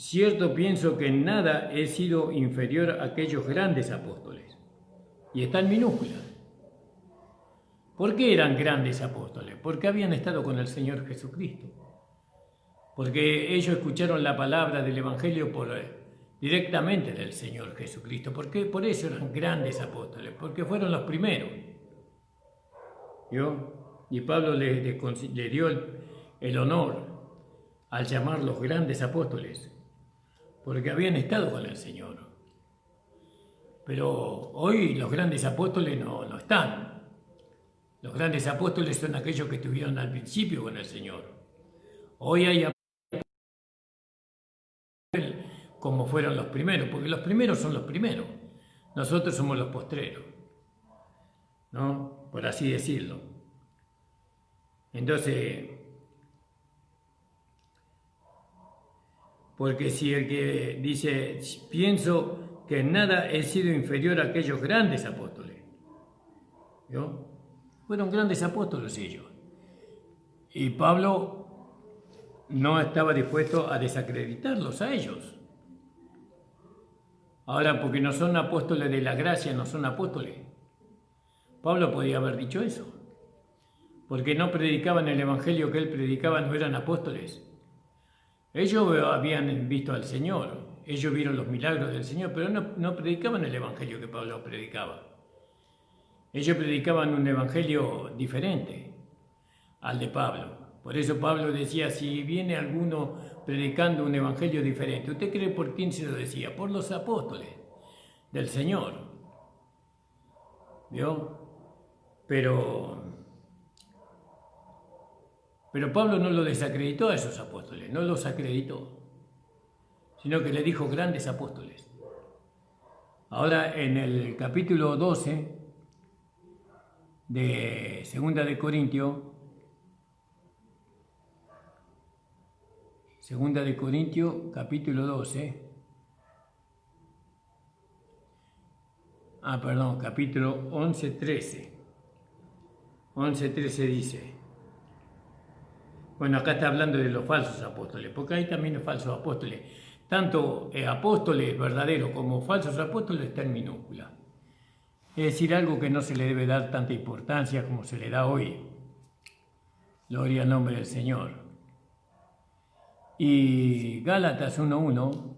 cierto pienso que en nada he sido inferior a aquellos grandes apóstoles. Y está en minúscula. ¿Por qué eran grandes apóstoles? Porque habían estado con el Señor Jesucristo. Porque ellos escucharon la palabra del Evangelio directamente del Señor Jesucristo. ¿Por qué? Por eso eran grandes apóstoles, porque fueron los primeros. ¿Vio? Y Pablo le dio el honor al llamarlos grandes apóstoles, porque habían estado con el Señor. Pero hoy los grandes apóstoles no están. Los grandes apóstoles son aquellos que estuvieron al principio con el Señor. Hoy hay apóstoles como fueron los primeros, porque los primeros son los primeros. Nosotros somos los postreros, ¿no? Por así decirlo. Entonces, porque si el que dice, pienso que en nada he sido inferior a aquellos grandes apóstoles, ¿no? Fueron grandes apóstoles ellos. Y Pablo no estaba dispuesto a desacreditarlos a ellos. Ahora, porque no son apóstoles de la gracia, no son apóstoles. Pablo podía haber dicho eso. Porque no predicaban el evangelio que él predicaba, no eran apóstoles. Ellos habían visto al Señor, ellos vieron los milagros del Señor, pero no predicaban el evangelio que Pablo predicaba. Ellos predicaban un evangelio diferente al de Pablo. Por eso Pablo decía, si viene alguno predicando un evangelio diferente, ¿usted cree por quién se lo decía? Por los apóstoles del Señor. ¿Vio? Pero Pablo no lo desacreditó a esos apóstoles, no los acreditó, sino que le dijo grandes apóstoles. Ahora en el capítulo 12 de Segunda de Corintios, capítulo 12, capítulo 11:13. 11:13 dice, bueno, acá está hablando de los falsos apóstoles, porque hay también falsos apóstoles. Tanto apóstoles verdaderos como falsos apóstoles están en minúscula. Es decir, algo que no se le debe dar tanta importancia como se le da hoy. Gloria al nombre del Señor. Y Gálatas 1:1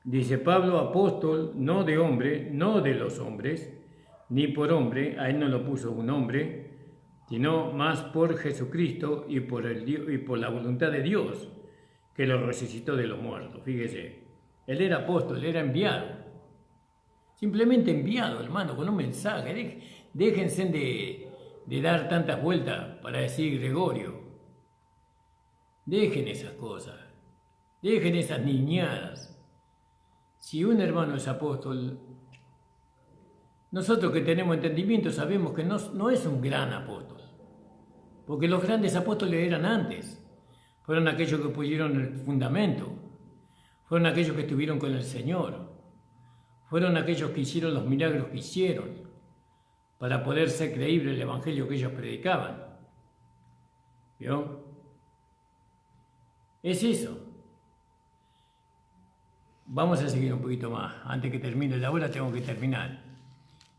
dice, Pablo, apóstol, no de hombre, no de los hombres, ni por hombre, a él no lo puso un hombre, sino más por Jesucristo y por la voluntad de Dios, que lo resucitó de los muertos. Fíjese, él era apóstol, era enviado. Simplemente enviado, hermano, con un mensaje. Déjense de dar tantas vueltas para decir Gregorio. Dejen esas cosas. Dejen esas niñadas. Si un hermano es apóstol, nosotros que tenemos entendimiento sabemos que no es un gran apóstol. Porque los grandes apóstoles eran antes. Fueron aquellos que pusieron el fundamento. Fueron aquellos que estuvieron con el Señor. Fueron aquellos que hicieron los milagros que hicieron para poder ser creíble el evangelio que ellos predicaban. ¿Vio? Es eso. Vamos a seguir un poquito más. Antes que termine la hora tengo que terminar.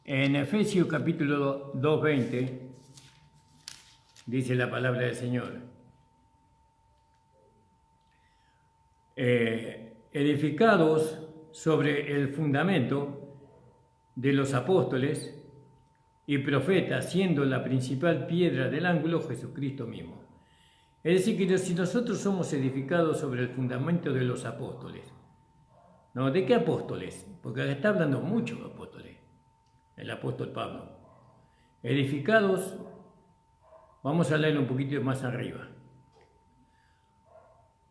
En Efesios capítulo 2:20 dice la palabra del Señor. Edificados sobre el fundamento de los apóstoles y profetas, siendo la principal piedra del ángulo Jesucristo mismo. Es decir, que si nosotros somos edificados sobre el fundamento de los apóstoles, ¿no? ¿De qué apóstoles? Porque acá está hablando muchos apóstoles, el apóstol Pablo. Edificados, vamos a leerlo un poquito más arriba.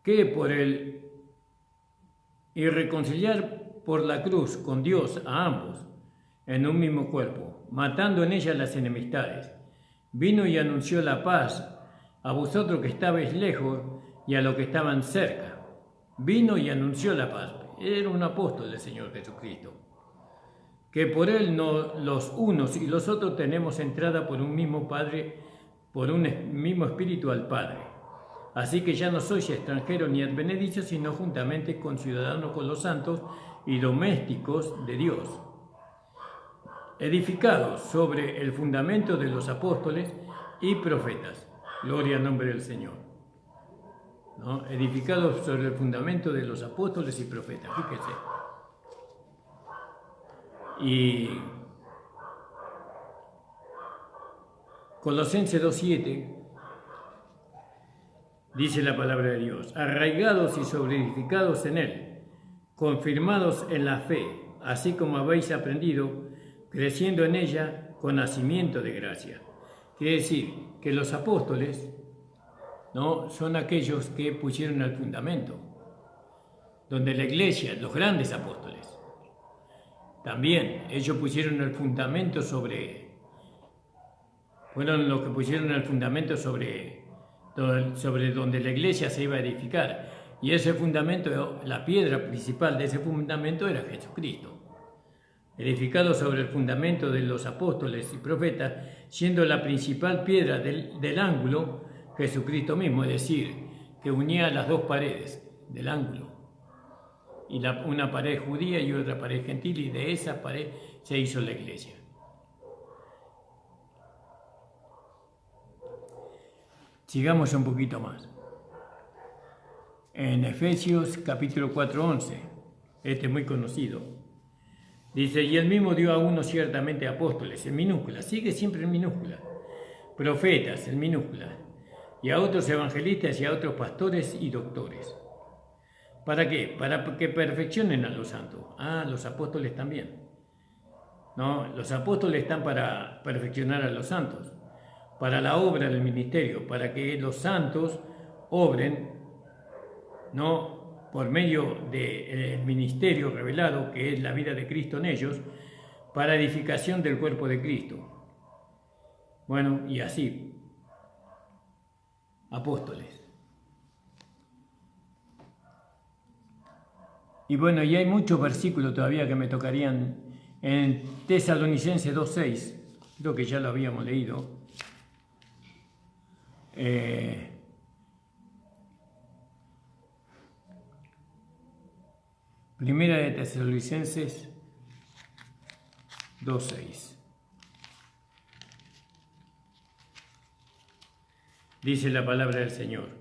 Que por el y reconciliar por la cruz con Dios a ambos en un mismo cuerpo, matando en ella las enemistades. Vino y anunció la paz a vosotros que estabais lejos y a los que estaban cerca. Vino y anunció la paz. Era un apóstol del Señor Jesucristo. Que por él los unos y los otros tenemos entrada por un mismo Padre, por un mismo Espíritu al Padre. Así que ya no sois extranjeros ni advenedizos, sino juntamente conciudadanos con los santos y domésticos de Dios, edificados sobre el fundamento de los apóstoles y profetas. Gloria al nombre del Señor. ¿No? Edificados sobre el fundamento de los apóstoles y profetas. Fíjese. Y Colosenses 2:7 dice la palabra de Dios: arraigados y sobreedificados en Él, confirmados en la fe, así como habéis aprendido, creciendo en ella con nacimiento de gracia. Quiere decir que los apóstoles, ¿no?, son aquellos que pusieron el fundamento, donde la iglesia, los grandes apóstoles, también ellos pusieron el fundamento fueron los que pusieron el fundamento sobre donde la iglesia se iba a edificar. Y ese fundamento, la piedra principal de ese fundamento era Jesucristo. Edificado sobre el fundamento de los apóstoles y profetas, siendo la principal piedra del ángulo Jesucristo mismo, es decir, que unía las dos paredes del ángulo. Y una pared judía y otra pared gentil, y de esa pared se hizo la iglesia. Sigamos un poquito más. En Efesios capítulo 4:11, este es muy conocido, dice: y él mismo dio a unos ciertamente apóstoles, en minúscula, sigue siempre en minúscula, profetas, en minúscula, y a otros evangelistas y a otros pastores y doctores. ¿Para qué? Para que perfeccionen a los santos. Los apóstoles también. No, los apóstoles están para perfeccionar a los santos, para la obra del ministerio, para que los santos obren, no por medio del ministerio revelado, que es la vida de Cristo en ellos, para edificación del cuerpo de Cristo. Bueno, y así, apóstoles. Y bueno, y hay muchos versículos todavía que me tocarían. En Tesalonicenses 2:6, creo que ya lo habíamos leído. Primera de Tesalonicenses 2:6. Dice la palabra del Señor.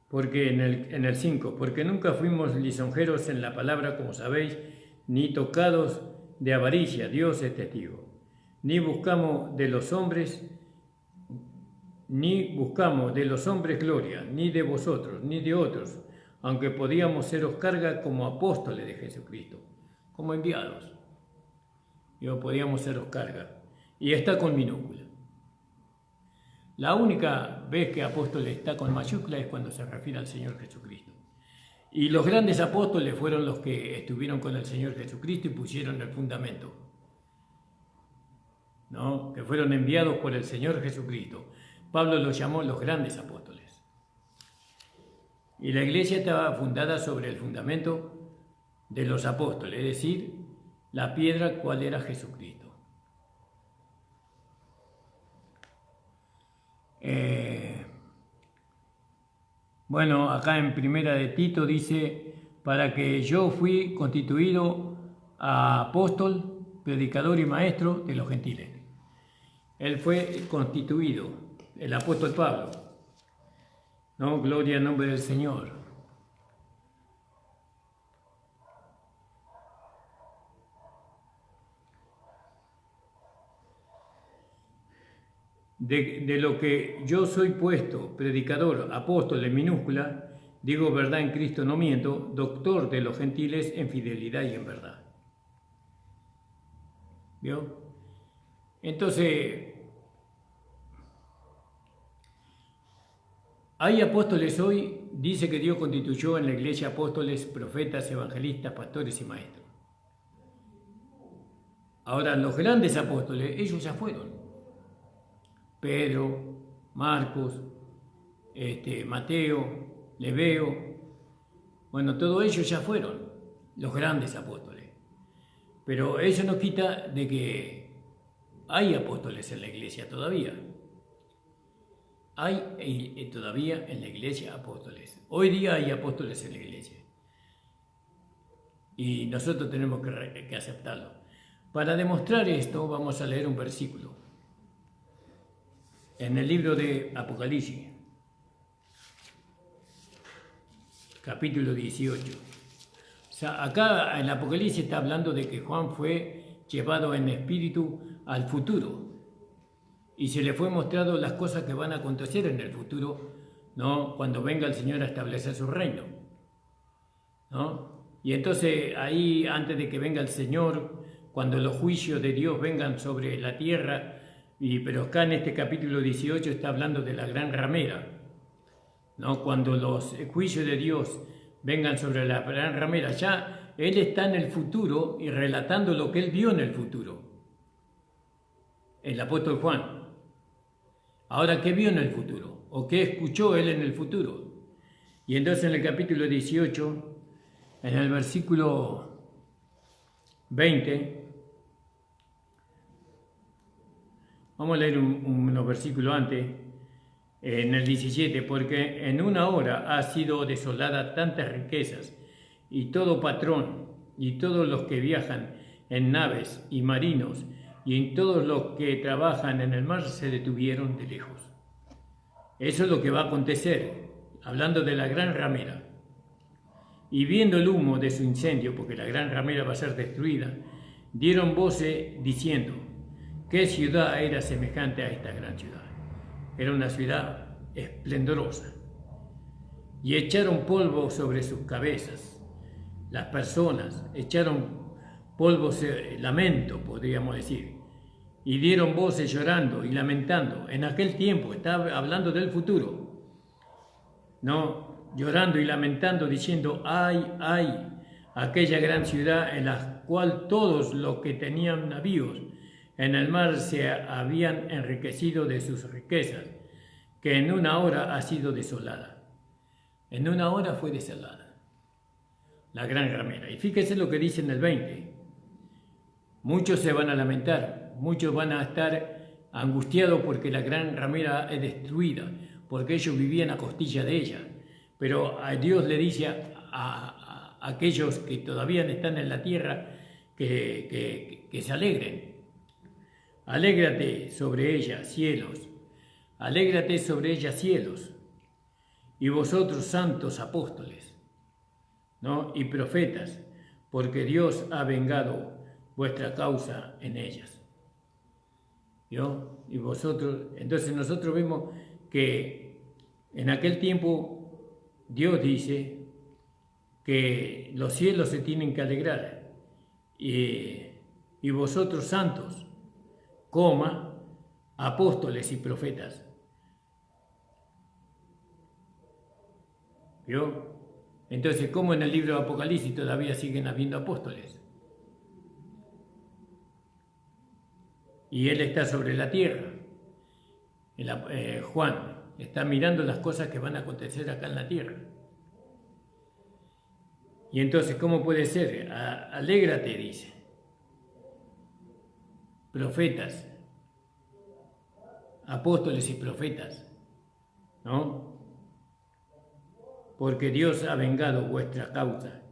Porque en el 5, porque nunca fuimos lisonjeros en la palabra, como sabéis, ni tocados de avaricia, Dios es testigo, ni buscamos de los hombres gloria, ni de vosotros, ni de otros, aunque podíamos seros carga como apóstoles de Jesucristo, como enviados. Podíamos seros carga. Y está con minúscula. La única vez que apóstol está con mayúscula es cuando se refiere al Señor Jesucristo. Y los grandes apóstoles fueron los que estuvieron con el Señor Jesucristo y pusieron el fundamento, ¿no?, que fueron enviados por el Señor Jesucristo. Pablo los llamó los grandes apóstoles. Y la iglesia estaba fundada sobre el fundamento de los apóstoles, es decir, la piedra cual era Jesucristo. Bueno, acá en Primera de Tito dice: para que yo fui constituido apóstol, predicador y maestro de los gentiles. Él fue constituido, el apóstol Pablo. No, gloria al nombre del Señor. De lo que yo soy puesto, predicador, apóstol en minúscula, digo verdad en Cristo, no miento, doctor de los gentiles en fidelidad y en verdad. ¿Vio? Entonces, hay apóstoles hoy, dice que Dios constituyó en la iglesia apóstoles, profetas, evangelistas, pastores y maestros. Ahora, los grandes apóstoles, ellos ya fueron. Pedro, Marcos, Mateo, Leveo, bueno, todos ellos ya fueron los grandes apóstoles. Pero eso no quita de que hay apóstoles en la iglesia todavía. Hay todavía en la iglesia apóstoles. Hoy día hay apóstoles en la iglesia. Y nosotros tenemos que aceptarlo. Para demostrar esto, vamos a leer un versículo. En el libro de Apocalipsis, capítulo 18. O sea, acá en Apocalipsis está hablando de que Juan fue llevado en espíritu al futuro. Y se le fue mostrado las cosas que van a acontecer en el futuro, ¿no? Cuando venga el Señor a establecer su reino, ¿no? Y entonces ahí, antes de que venga el Señor, cuando los juicios de Dios vengan sobre la tierra, pero acá en este capítulo 18 está hablando de la gran ramera, ¿no? Cuando los juicios de Dios vengan sobre la gran ramera, ya Él está en el futuro y relatando lo que Él vio en el futuro. El apóstol Juan. Ahora, ¿qué vio en el futuro? ¿O qué escuchó Él en el futuro? Y entonces en el capítulo 18, en el versículo 20, vamos a leer unos versículos antes, en el 17, porque en una hora ha sido desolada tantas riquezas, y todo patrón, y todos los que viajan en naves y marinos, y en todos los que trabajan en el mar se detuvieron de lejos. Eso es lo que va a acontecer, hablando de la gran ramera. Y viendo el humo de su incendio, porque la gran ramera va a ser destruida, dieron voces diciendo, ¿qué ciudad era semejante a esta gran ciudad? Era una ciudad esplendorosa. Y echaron polvo sobre sus cabezas. Las personas echaron polvo, lamento, podríamos decir, y dieron voces llorando y lamentando. En aquel tiempo, estaba hablando del futuro, ¿no? Llorando y lamentando, diciendo, ay, ay, aquella gran ciudad en la cual todos los que tenían navíos en el mar se habían enriquecido de sus riquezas, que en una hora ha sido desolada. En una hora fue desolada la gran ramera. Y fíjese lo que dice en el 20. Muchos se van a lamentar, muchos van a estar angustiados porque la gran ramera es destruida, porque ellos vivían a costilla de ella. Pero a Dios le dice a aquellos que todavía están en la tierra que se alegren. Alégrate sobre ella, cielos. Alégrate sobre ella, cielos. Y vosotros, santos apóstoles, ¿no? Y profetas, porque Dios ha vengado vuestra causa en ellas. ¿Yo? Y vosotros, entonces nosotros vemos que en aquel tiempo Dios dice que los cielos se tienen que alegrar y vosotros santos, apóstoles y profetas. ¿Vio? Entonces, ¿cómo en el libro de Apocalipsis todavía siguen habiendo apóstoles? Y Él está sobre la tierra. Juan está mirando las cosas que van a acontecer acá en la tierra. Y entonces, ¿cómo puede ser? Alégrate, dice. Profetas, apóstoles y profetas, ¿no? Porque Dios ha vengado vuestra causa.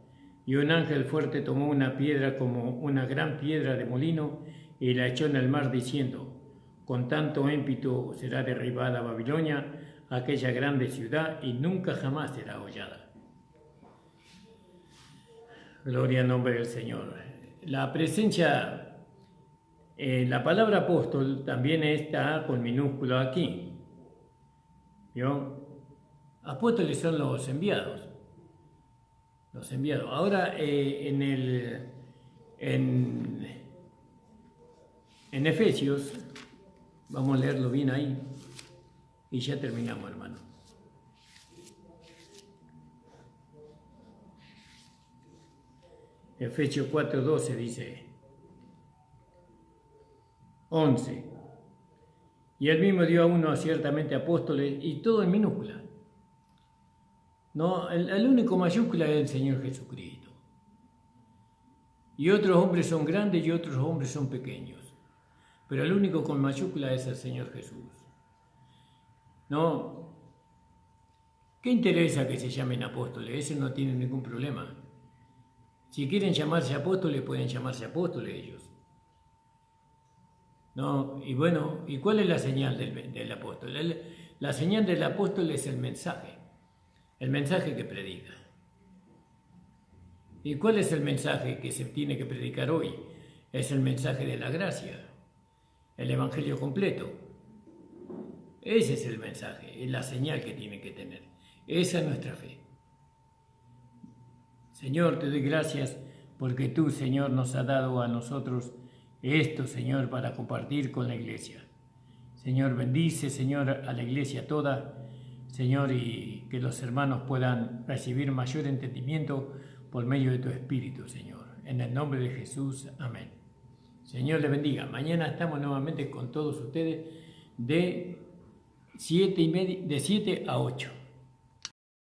Y un ángel fuerte tomó una piedra como una gran piedra de molino y la echó en el mar diciendo, con tanto ímpetu será derribada Babilonia, aquella grande ciudad, y nunca jamás será hollada. Gloria al nombre del Señor. La presencia, la palabra apóstol también está con minúscula aquí. ¿Vio? Apóstoles son los enviados. Los enviados. Ahora en Efesios, vamos a leerlo bien ahí y ya terminamos, hermano. Efesios 4:12 dice, 11. Y él mismo dio a uno ciertamente apóstoles, y todo en minúscula. No, el único mayúscula es el Señor Jesucristo. Y otros hombres son grandes y otros hombres son pequeños. Pero el único con mayúscula es el Señor Jesús. ¿No? ¿Qué interesa que se llamen apóstoles? Eso no tiene ningún problema. Si quieren llamarse apóstoles, pueden llamarse apóstoles ellos. ¿No? Y bueno, ¿y cuál es la señal del apóstol? La señal del apóstol es el mensaje que predica. ¿Y cuál es el mensaje que se tiene que predicar hoy? Es el mensaje de la gracia, el evangelio completo. Ese es el mensaje, es la señal que tiene que tener. Esa es nuestra fe. Señor, te doy gracias porque tú, Señor, nos has dado a nosotros esto, Señor, para compartir con la iglesia. Señor, bendice, Señor, a la iglesia toda, Señor, y que los hermanos puedan recibir mayor entendimiento por medio de tu Espíritu, Señor. En el nombre de Jesús, amén. Señor, le bendiga. Mañana estamos nuevamente con todos ustedes de 7 a 8.